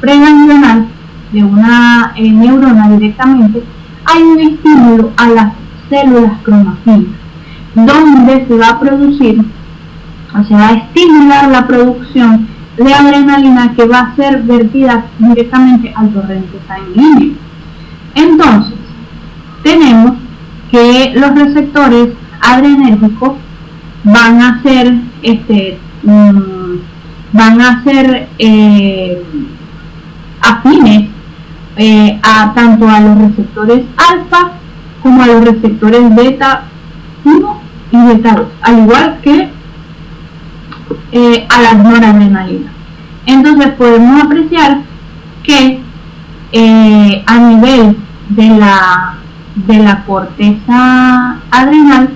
preganglional, de una neurona directamente, hay un estímulo a las células cromatínicas, donde se va a producir, o se va a estimular la producción de adrenalina que va a ser vertida directamente al torrente sanguíneo. Entonces, tenemos que los receptores adrenérgicos van a ser afines tanto a los receptores alfa como a los receptores beta 1 y beta 2, al igual que a la noradrenalina. Entonces podemos apreciar que a nivel de la corteza adrenal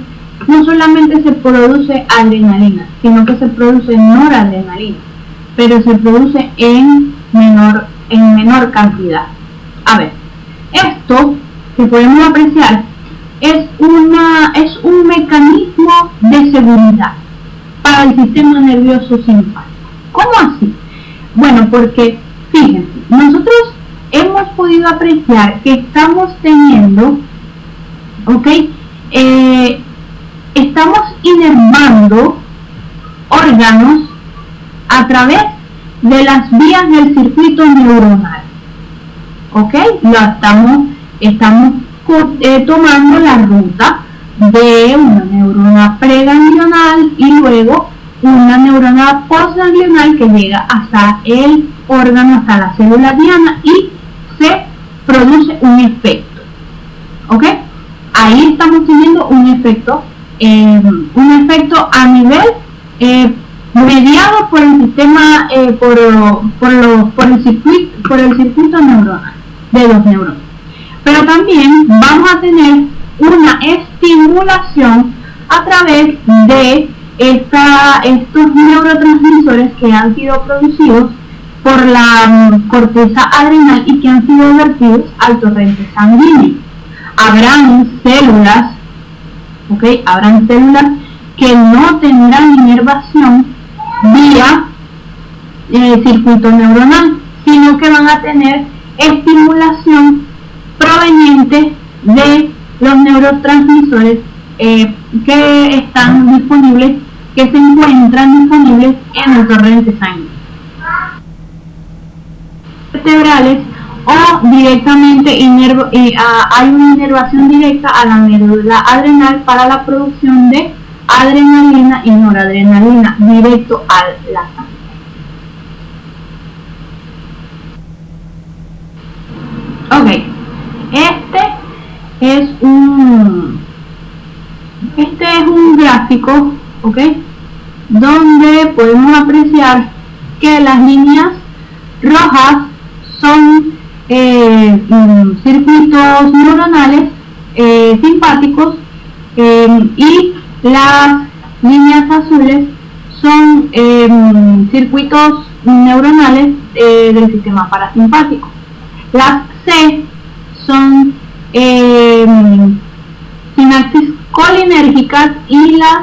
no solamente se produce adrenalina, sino que se produce noradrenalina, pero se produce en menor cantidad. A ver, esto que podemos apreciar es un mecanismo de seguridad para el sistema nervioso simpático. ¿Cómo así? Bueno, porque fíjense, nosotros hemos podido apreciar que estamos teniendo, estamos inervando órganos a través de las vías del circuito neuronal. Estamos tomando la ruta de una neurona preganglional y luego una neurona postganglional que llega hasta el órgano, hasta la célula diana, y se produce un efecto. Ahí estamos teniendo un efecto a nivel mediado por el sistema, por el circuito neuronal de los neuronas. Pero también vamos a tener una estimulación a través de estos neurotransmisores que han sido producidos por la corteza adrenal y que han sido vertidos al torrente sanguíneo. Habrán células que no tendrán inervación vía circuito neuronal, sino que van a tener estimulación proveniente de los neurotransmisores que se encuentran disponibles en el torrente sanguíneo. Vertebrales o directamente hay una inervación directa a la médula adrenal para la producción de adrenalina y noradrenalina directo a la sangre. Este es un gráfico, donde podemos apreciar que las líneas rojas son circuitos neuronales simpáticos y las líneas azules son circuitos neuronales del sistema parasimpático. Las C son sinapsis colinérgicas y las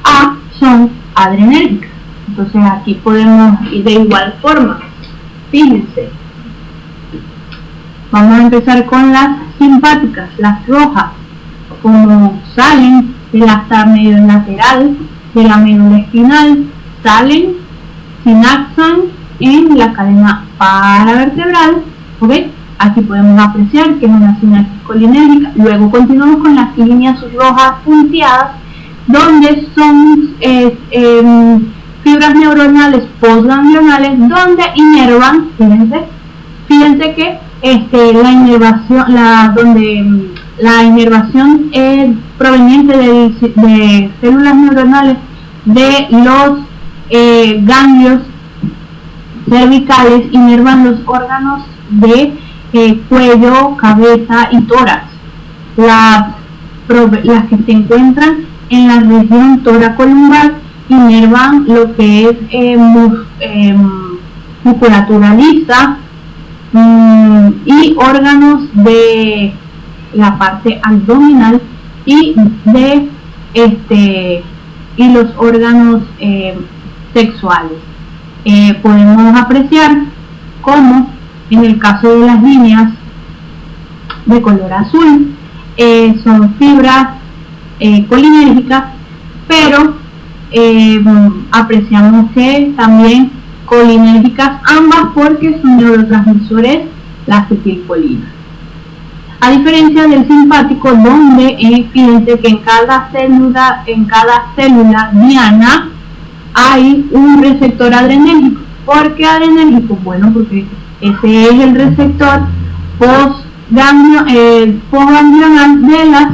A son adrenérgicas. Entonces aquí podemos ir de igual forma. Fíjense, vamos a empezar con las simpáticas, las rojas, como salen del asta medio lateral de la médula espinal, salen, sinapsan en la cadena paravertebral, ¿ok? Aquí podemos apreciar que es una sinapsis colinérgica. Luego continuamos con las líneas rojas punteadas, donde son fibras neuronales postganglionales, donde inervan, fíjense que la inervación es proveniente de células neuronales de los ganglios cervicales, inervan los órganos de cuello, cabeza y tórax. Las que se encuentran en la región toracolumbar inervan lo que es musculatura lisa y órganos de la parte abdominal y los órganos sexuales. Podemos apreciar cómo en el caso de las líneas de color azul son fibras colinérgicas, pero apreciamos que también colinérgicas ambas porque son neurotransmisores la acetilcolina. A diferencia del simpático, donde fíjense que en cada célula diana hay un receptor adrenérgico. ¿Por qué adrenérgico? Bueno, porque ese es el receptor postganglional de las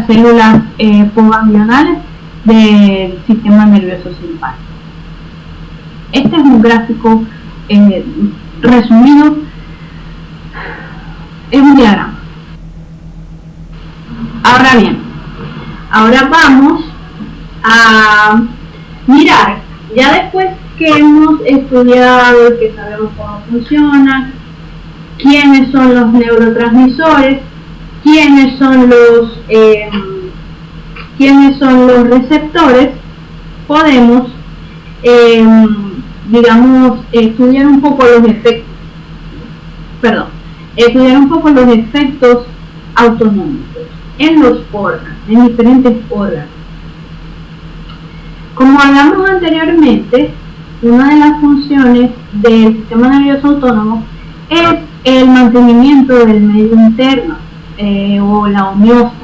células postganglionales del sistema nervioso simpático. Este es un gráfico resumido, es un diagrama. Ahora bien, ahora vamos a mirar, ya después que hemos estudiado, que sabemos cómo funciona, quiénes son los neurotransmisores, quiénes son los receptores, podemos estudiar un poco los efectos autonómicos en los órganos, en diferentes órganos. Como hablamos anteriormente, una de las funciones del sistema nervioso autónomo es el mantenimiento del medio interno o la homeostasis.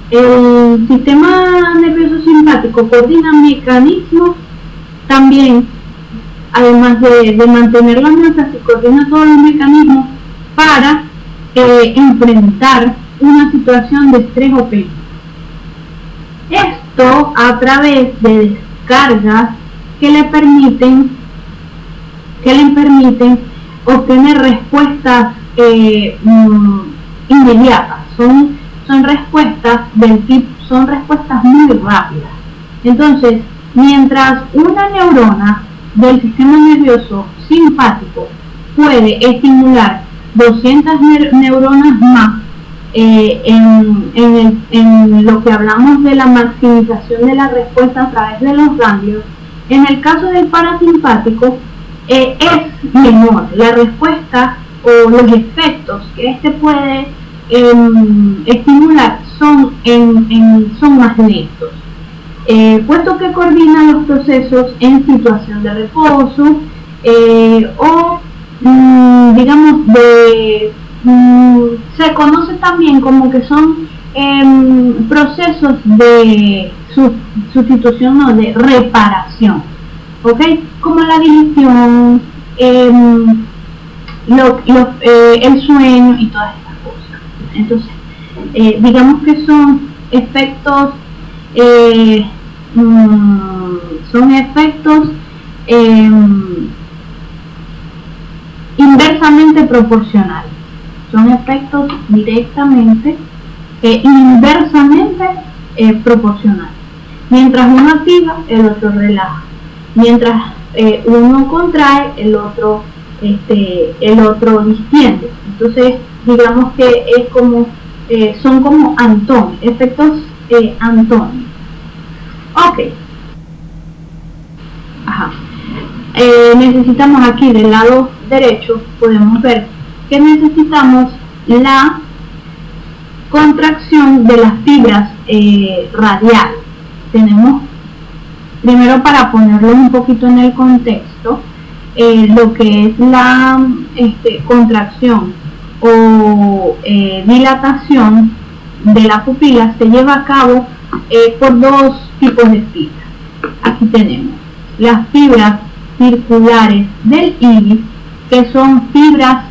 El sistema nervioso simpático coordina mecanismos también, además de mantener la homeostasis, coordina todos los mecanismos para enfrentar una situación de estrés o peligro. Esto a través de descargas que le permiten obtener respuestas inmediatas. Son respuestas muy rápidas. Entonces, mientras una neurona del sistema nervioso simpático puede estimular 200 neuronas más en lo que hablamos de la maximización de la respuesta a través de los ganglios, en el caso del parasimpático es menor. La respuesta o los efectos que este puede estimular son más lentos, puesto que coordina los procesos en situación de reposo se conoce también como que son procesos de sustitución o de reparación, ¿ok? Como la digestión, el sueño y todas estas cosas. Entonces, digamos que son efectos inversamente proporcionales. Son efectos directamente inversamente proporcionales. Mientras uno activa, el otro relaja. Mientras uno contrae, el otro distiende. Entonces, digamos que es como, son como efectos antónimos. Ok. Ajá. Necesitamos aquí del lado derecho, podemos ver que necesitamos la contracción de las fibras radiales. Tenemos, primero, para ponerlo un poquito en el contexto, lo que es la contracción o dilatación de la pupila se lleva a cabo por dos tipos de fibras. Aquí tenemos las fibras circulares del iris, que son fibras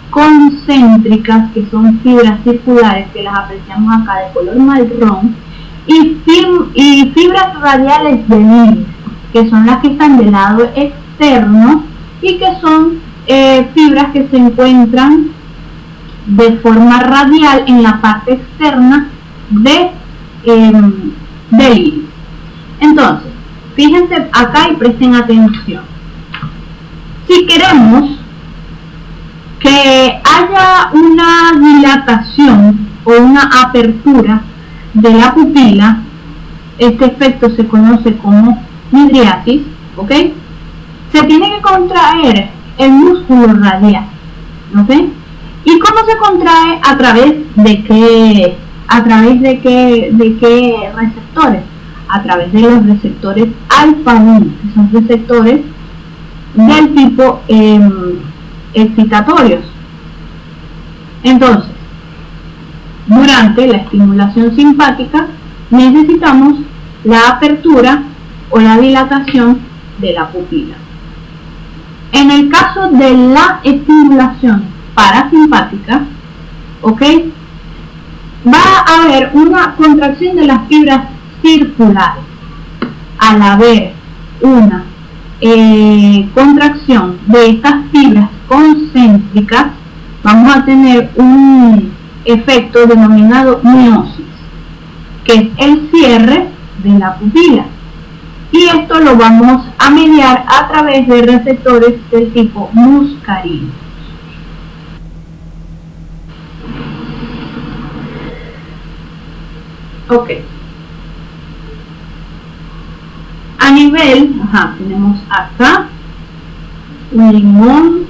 concéntricas, que son fibras circulares, que las apreciamos acá de color marrón, y fibras radiales del iris, que son las que están del lado externo y que son fibras que se encuentran de forma radial en la parte externa del iris. Entonces, fíjense acá y presten atención. Si queremos que haya una dilatación o una apertura de la pupila, este efecto se conoce como midriasis, ¿ok? Se tiene que contraer el músculo radial, ¿ok? ¿Y cómo se contrae? ¿A través de qué? ¿A través de qué receptores? A través de los receptores alfa-1, que son receptores del tipo excitatorios. Entonces, durante la estimulación simpática necesitamos la apertura o la dilatación de la pupila. En el caso de la estimulación parasimpática, ¿ok?, va a haber una contracción de las fibras circulares. Al haber una contracción de estas fibras concéntricas, vamos a tener un efecto denominado miosis, que es el cierre de la pupila, y esto lo vamos a mediar a través de receptores del tipo muscarino. Ok. A nivel, tenemos acá un limón,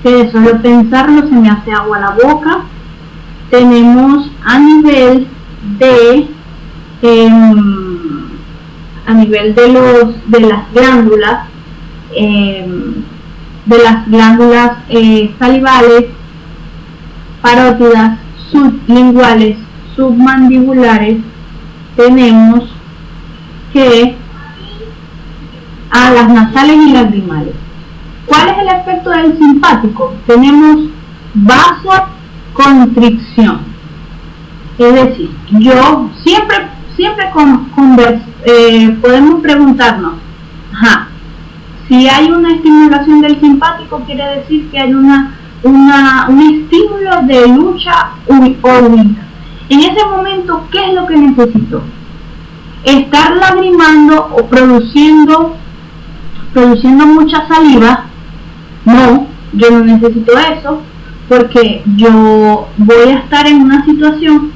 que de solo pensarlo se me hace agua a la boca. Tenemos a nivel de las glándulas salivales, parótidas, sublinguales, submandibulares, tenemos que a las nasales y lagrimales. ¿Cuál es el efecto del simpático? Tenemos vasoconstricción, es decir, yo siempre podemos preguntarnos, si hay una estimulación del simpático, quiere decir que hay un estímulo de lucha o huida. En ese momento, ¿qué es lo que necesito? Estar lagrimando o produciendo mucha saliva. No, yo no necesito eso, porque yo voy a estar en una situación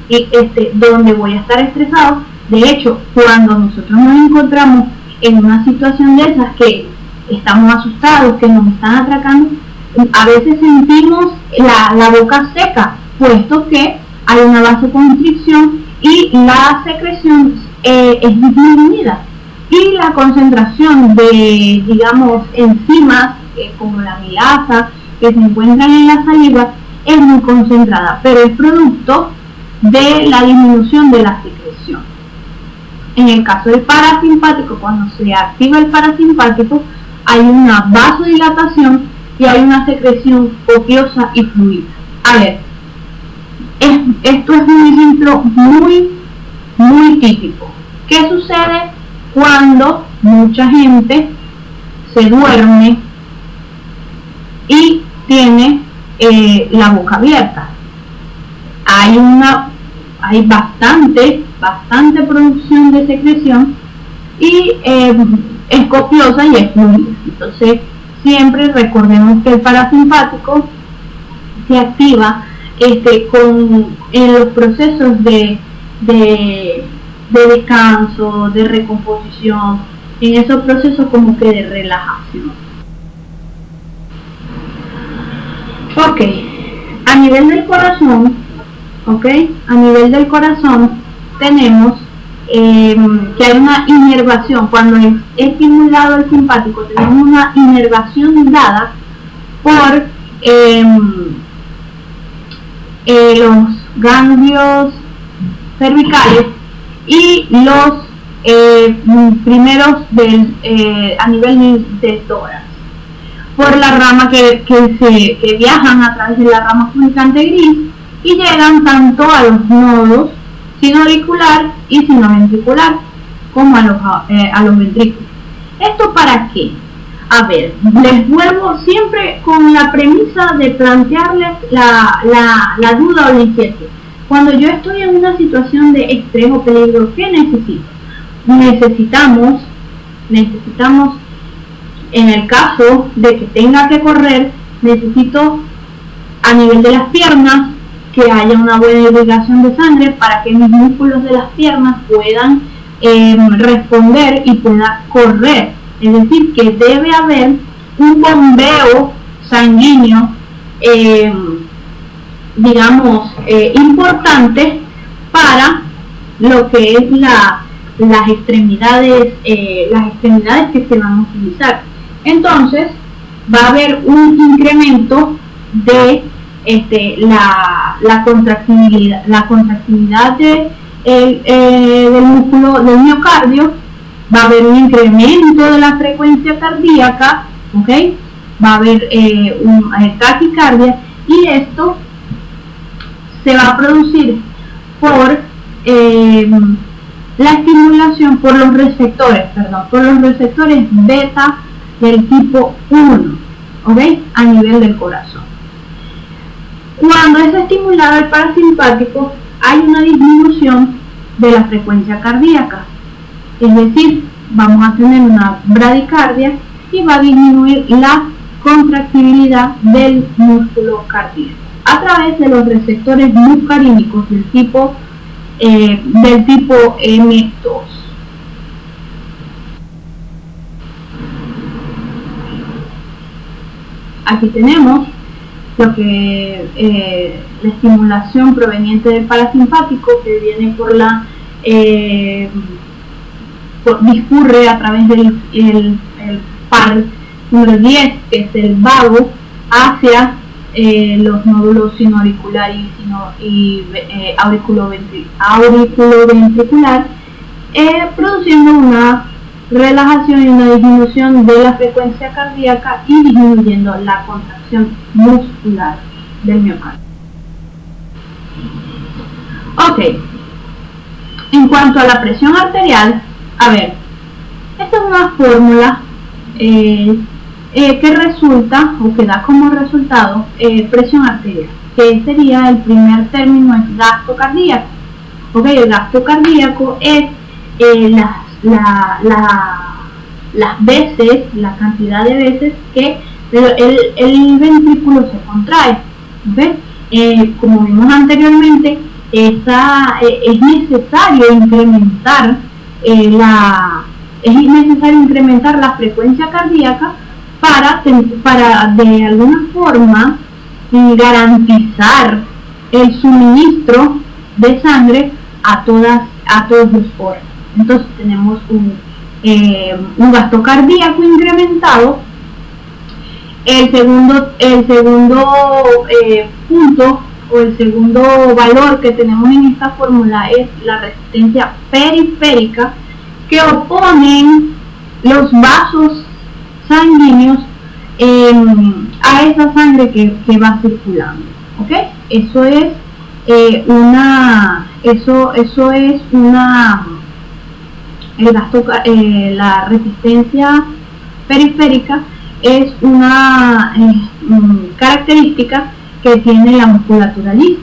donde voy a estar estresado. De hecho, cuando nosotros nos encontramos en una situación de esas, que estamos asustados, que nos están atracando, a veces sentimos la boca seca, puesto que hay una vasoconstricción y la secreción es disminuida, y la concentración de, digamos, enzimas como la milasa que se encuentran en la saliva es muy concentrada, pero es producto de la disminución de la secreción. En el caso del parasimpático, cuando se activa el parasimpático, hay una vasodilatación y hay una secreción copiosa y fluida. A ver, esto es un ejemplo muy típico. ¿Qué sucede cuando mucha gente se duerme y tiene la boca abierta? Hay bastante producción de secreción y es copiosa y es fluida. Entonces, siempre recordemos que el parasimpático se activa en los procesos de descanso, de recomposición, en esos procesos como que de relajación. Ok, a nivel del corazón, tenemos que hay una inervación. Cuando es estimulado el simpático, tenemos una inervación dada por los ganglios cervicales y los primeros a nivel del tórax, por la rama que viajan a través de la rama comunicante gris y llegan tanto a los nodos sinoauricular y sinoventricular como a los ventrículos. ¿Esto para qué? A ver, les vuelvo siempre con la premisa de plantearles la duda o la inquietud. Cuando yo estoy en una situación de estrés o peligro, ¿qué necesito? Necesitamos, en el caso de que tenga que correr, necesito a nivel de las piernas que haya una buena irrigación de sangre para que mis músculos de las piernas puedan responder y pueda correr. Es decir, que debe haber un bombeo sanguíneo, importante para lo que es las extremidades que se van a utilizar. Entonces va a haber un incremento de la contractilidad del músculo del miocardio. Va a haber un incremento de la frecuencia cardíaca, va a haber taquicardia, y esto se va a producir por la estimulación por los receptores beta del tipo 1, a nivel del corazón. Cuando es estimulado el parasimpático, hay una disminución de la frecuencia cardíaca, es decir, vamos a tener una bradicardia y va a disminuir la contractibilidad del músculo cardíaco a través de los receptores muscarínicos del tipo M2. Aquí tenemos lo que la estimulación proveniente del parasimpático, que viene discurre a través del par número 10, que es el vago, hacia los nódulos sinoauricular y auriculoventricular, produciendo una relajación y una disminución de la frecuencia cardíaca y disminuyendo la contracción muscular del miocardio. Ok, en cuanto a la presión arterial, a ver, esta es una fórmula que resulta o que da como resultado presión arterial, que sería el primer término, es gasto cardíaco. El gasto cardíaco es las veces, la cantidad de veces que el ventrículo se contrae. Como vimos anteriormente, es necesario incrementar la frecuencia cardíaca para de alguna forma garantizar el suministro de sangre a todos los órganos. Entonces tenemos un gasto cardíaco incrementado. El segundo punto o el segundo valor que tenemos en esta fórmula es la resistencia periférica, que oponen los vasos sanguíneos a esa sangre que va circulando. Eso es la resistencia periférica es una característica que tiene la musculatura lisa,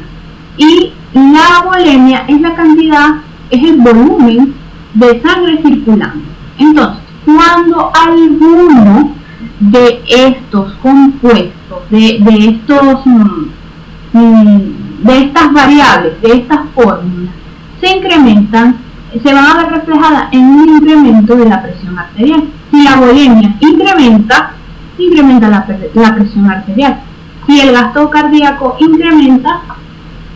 y la volemia es la cantidad, es el volumen de sangre circulando. Entonces, cuando alguno de estos compuestos, de de estas variables, de estas fórmulas, se van a ver reflejadas en un incremento de la presión arterial. Si la volemia incrementa la presión arterial. Si el gasto cardíaco incrementa,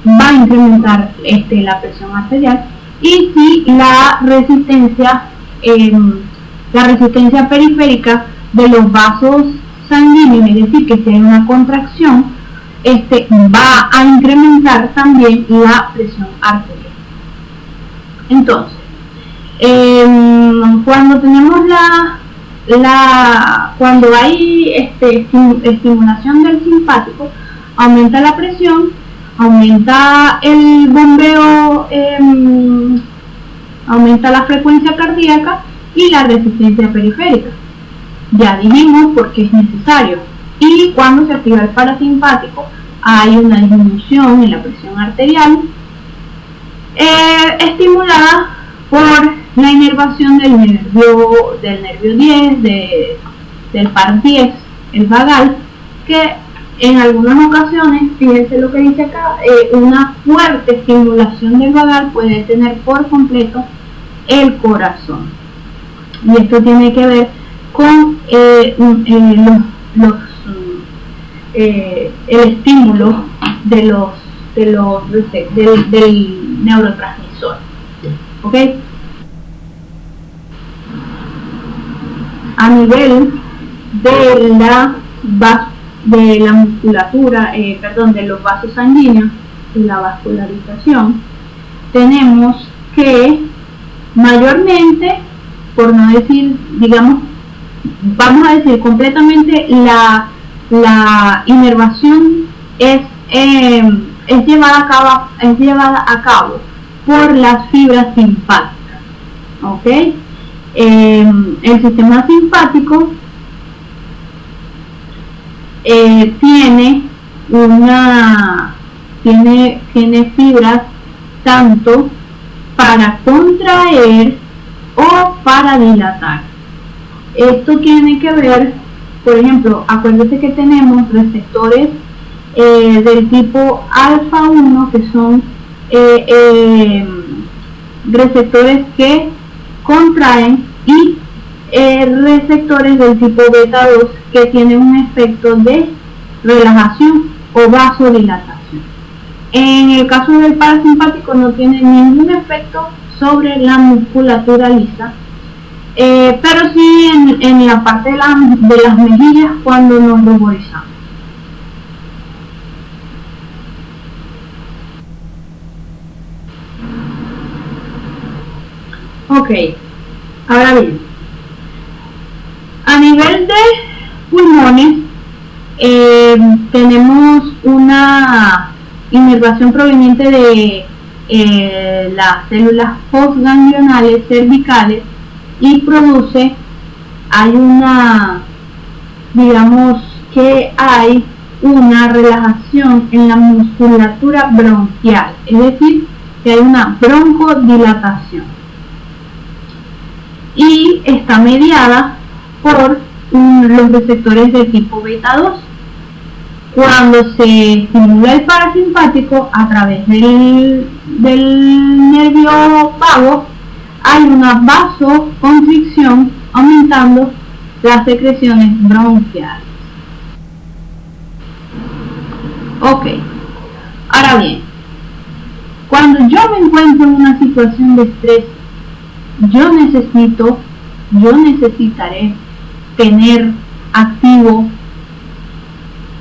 va a incrementar la presión arterial. Y si la resistencia periférica de los vasos sanguíneos, es decir, que si hay una contracción, va a incrementar también la presión arterial. Entonces, cuando tenemos cuando hay estimulación del simpático, aumenta la presión, aumenta el bombeo, aumenta la frecuencia cardíaca y la resistencia periférica. Ya dijimos por qué es necesario. Y cuando se activa el parasimpático, hay una disminución en la presión arterial, estimulada por la inervación del nervio 10, del par 10, el vagal, que en algunas ocasiones, fíjense lo que dice acá, una fuerte estimulación del vagal puede detener por completo el corazón. Y esto tiene que ver con el estímulo del neurotransmisor. ¿Ok? A nivel de la musculatura, de los vasos sanguíneos, de la vascularización, tenemos que mayormente, por no decir, digamos, vamos a decir completamente, la inervación es llevada a cabo por las fibras simpáticas. ¿Ok? El sistema simpático tiene fibras tanto para contraer o para dilatar. Esto tiene que ver, por ejemplo, acuérdense que tenemos receptores del tipo alfa 1, que son receptores que contraen, y receptores del tipo beta 2 que tienen un efecto de relajación o vasodilatación. En el caso del parasimpático no tiene ningún efecto sobre la musculatura lisa, pero sí en la parte de las mejillas cuando nos ruborizamos. Ok, ahora bien, a nivel de pulmones, tenemos una inervación proveniente de las células postganglionales cervicales y hay una relajación en la musculatura bronquial, es decir, que hay una broncodilatación. Y está mediada por los receptores de tipo beta 2. Cuando se estimula el parasimpático a través del nervio vago, hay una vasoconstricción, aumentando las secreciones bronquiales. Ok, ahora bien, cuando yo me encuentro en una situación de estrés, yo necesitaré tener activo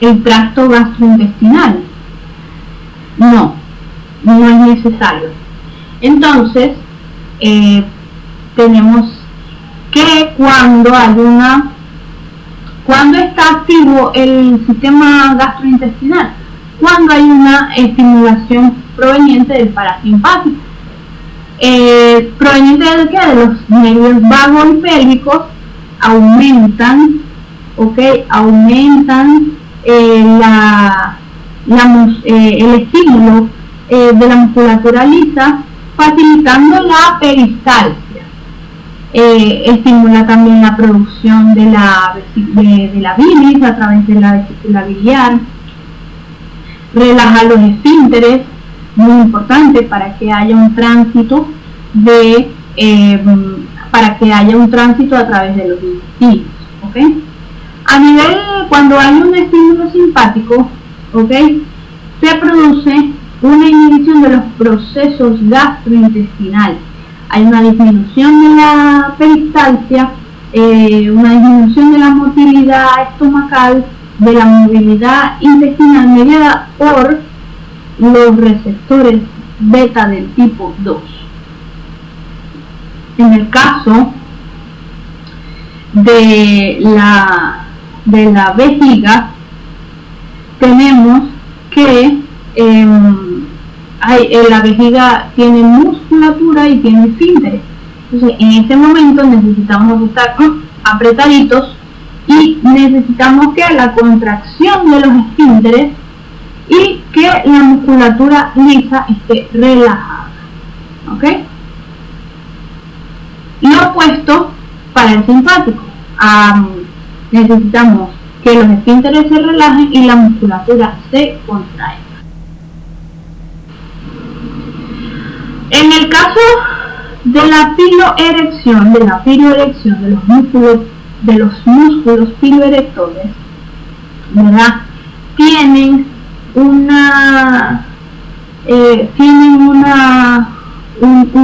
el tracto gastrointestinal. No es necesario. Entonces, tenemos que cuando está activo el sistema gastrointestinal, cuando hay una estimulación proveniente del parasimpático, proveniente de ¿qué? De los nervios vagos y pélvicos, aumentan el estímulo de la musculatura lisa, facilitando la peristalsia. Estimula también la producción de la bilis a través de la vesícula biliar, relaja los esfínteres, muy importante para que haya un tránsito a través de los intestinos, ¿ok? A nivel, cuando hay un estímulo simpático, ¿ok?, se produce una inhibición de los procesos gastrointestinales. Hay una disminución de la peristalsia, una disminución de la motilidad estomacal, de la movilidad intestinal mediada por los receptores beta del tipo 2. En el caso de la vejiga, tenemos que la vejiga tiene musculatura y tiene esfínteres. Entonces, en ese momento necesitamos estar apretaditos y necesitamos que la contracción de los esfínteres y que la musculatura lisa esté relajada, ¿ok? Lo opuesto para el simpático, necesitamos que los esfínteres se relajen y la musculatura se contraiga. En el caso de la piloerección, de los músculos piloerectores, ¿verdad?, tienen un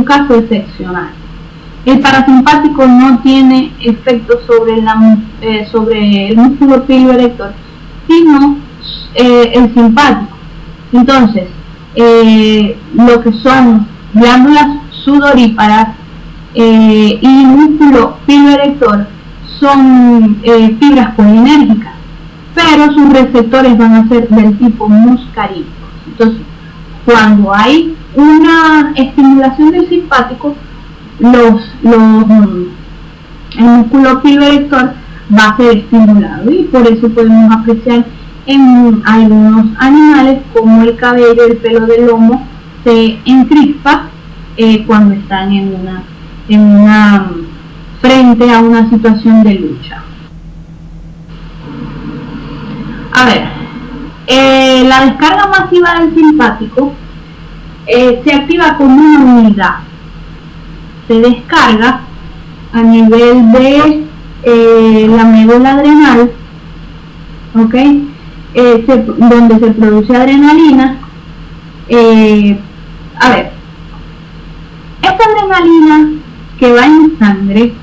caso excepcional. El parasimpático no tiene efecto sobre el músculo piloerector, sino el simpático. Entonces, lo que son glándulas sudoríparas y músculo piloerector son fibras colinérgicas, pero sus receptores van a ser del tipo muscarínico. Entonces, cuando hay una estimulación del simpático, el músculo piloerector va a ser estimulado, y por eso podemos apreciar en algunos animales como el cabello, el pelo del lomo se encrispa cuando están frente a una situación de lucha. A ver, la descarga masiva del simpático se activa como una unidad. Se descarga a nivel de la médula adrenal, ¿ok?, donde se produce adrenalina. A ver, esta adrenalina que va en sangre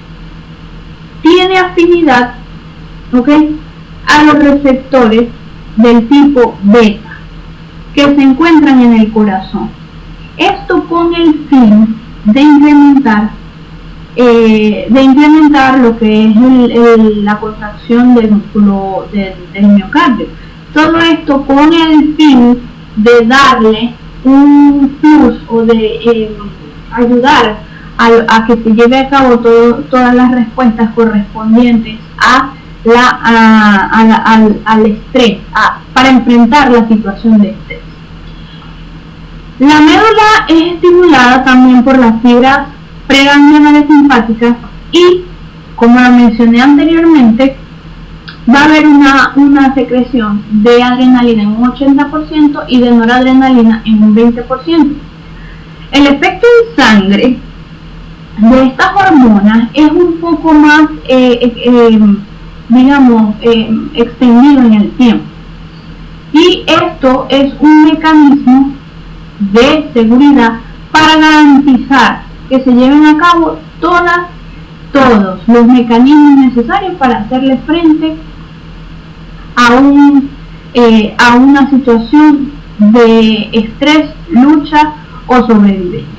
tiene afinidad, ¿ok?, a los receptores del tipo beta que se encuentran en el corazón. Esto con el fin de incrementar lo que es la contracción del músculo del miocardio. Todo esto con el fin de darle un plus o de ayudar a que se lleve a cabo todas las respuestas correspondientes al estrés, para enfrentar la situación de estrés. La médula es estimulada también por las fibras preganglionales simpáticas y, como lo mencioné anteriormente, va a haber una secreción de adrenalina en un 80% y de noradrenalina en un 20%. El efecto en sangre de estas hormonas es un poco más, extendido en el tiempo. Y esto es un mecanismo de seguridad para garantizar que se lleven a cabo todos los mecanismos necesarios para hacerle frente a una situación de estrés, lucha o sobrevivencia.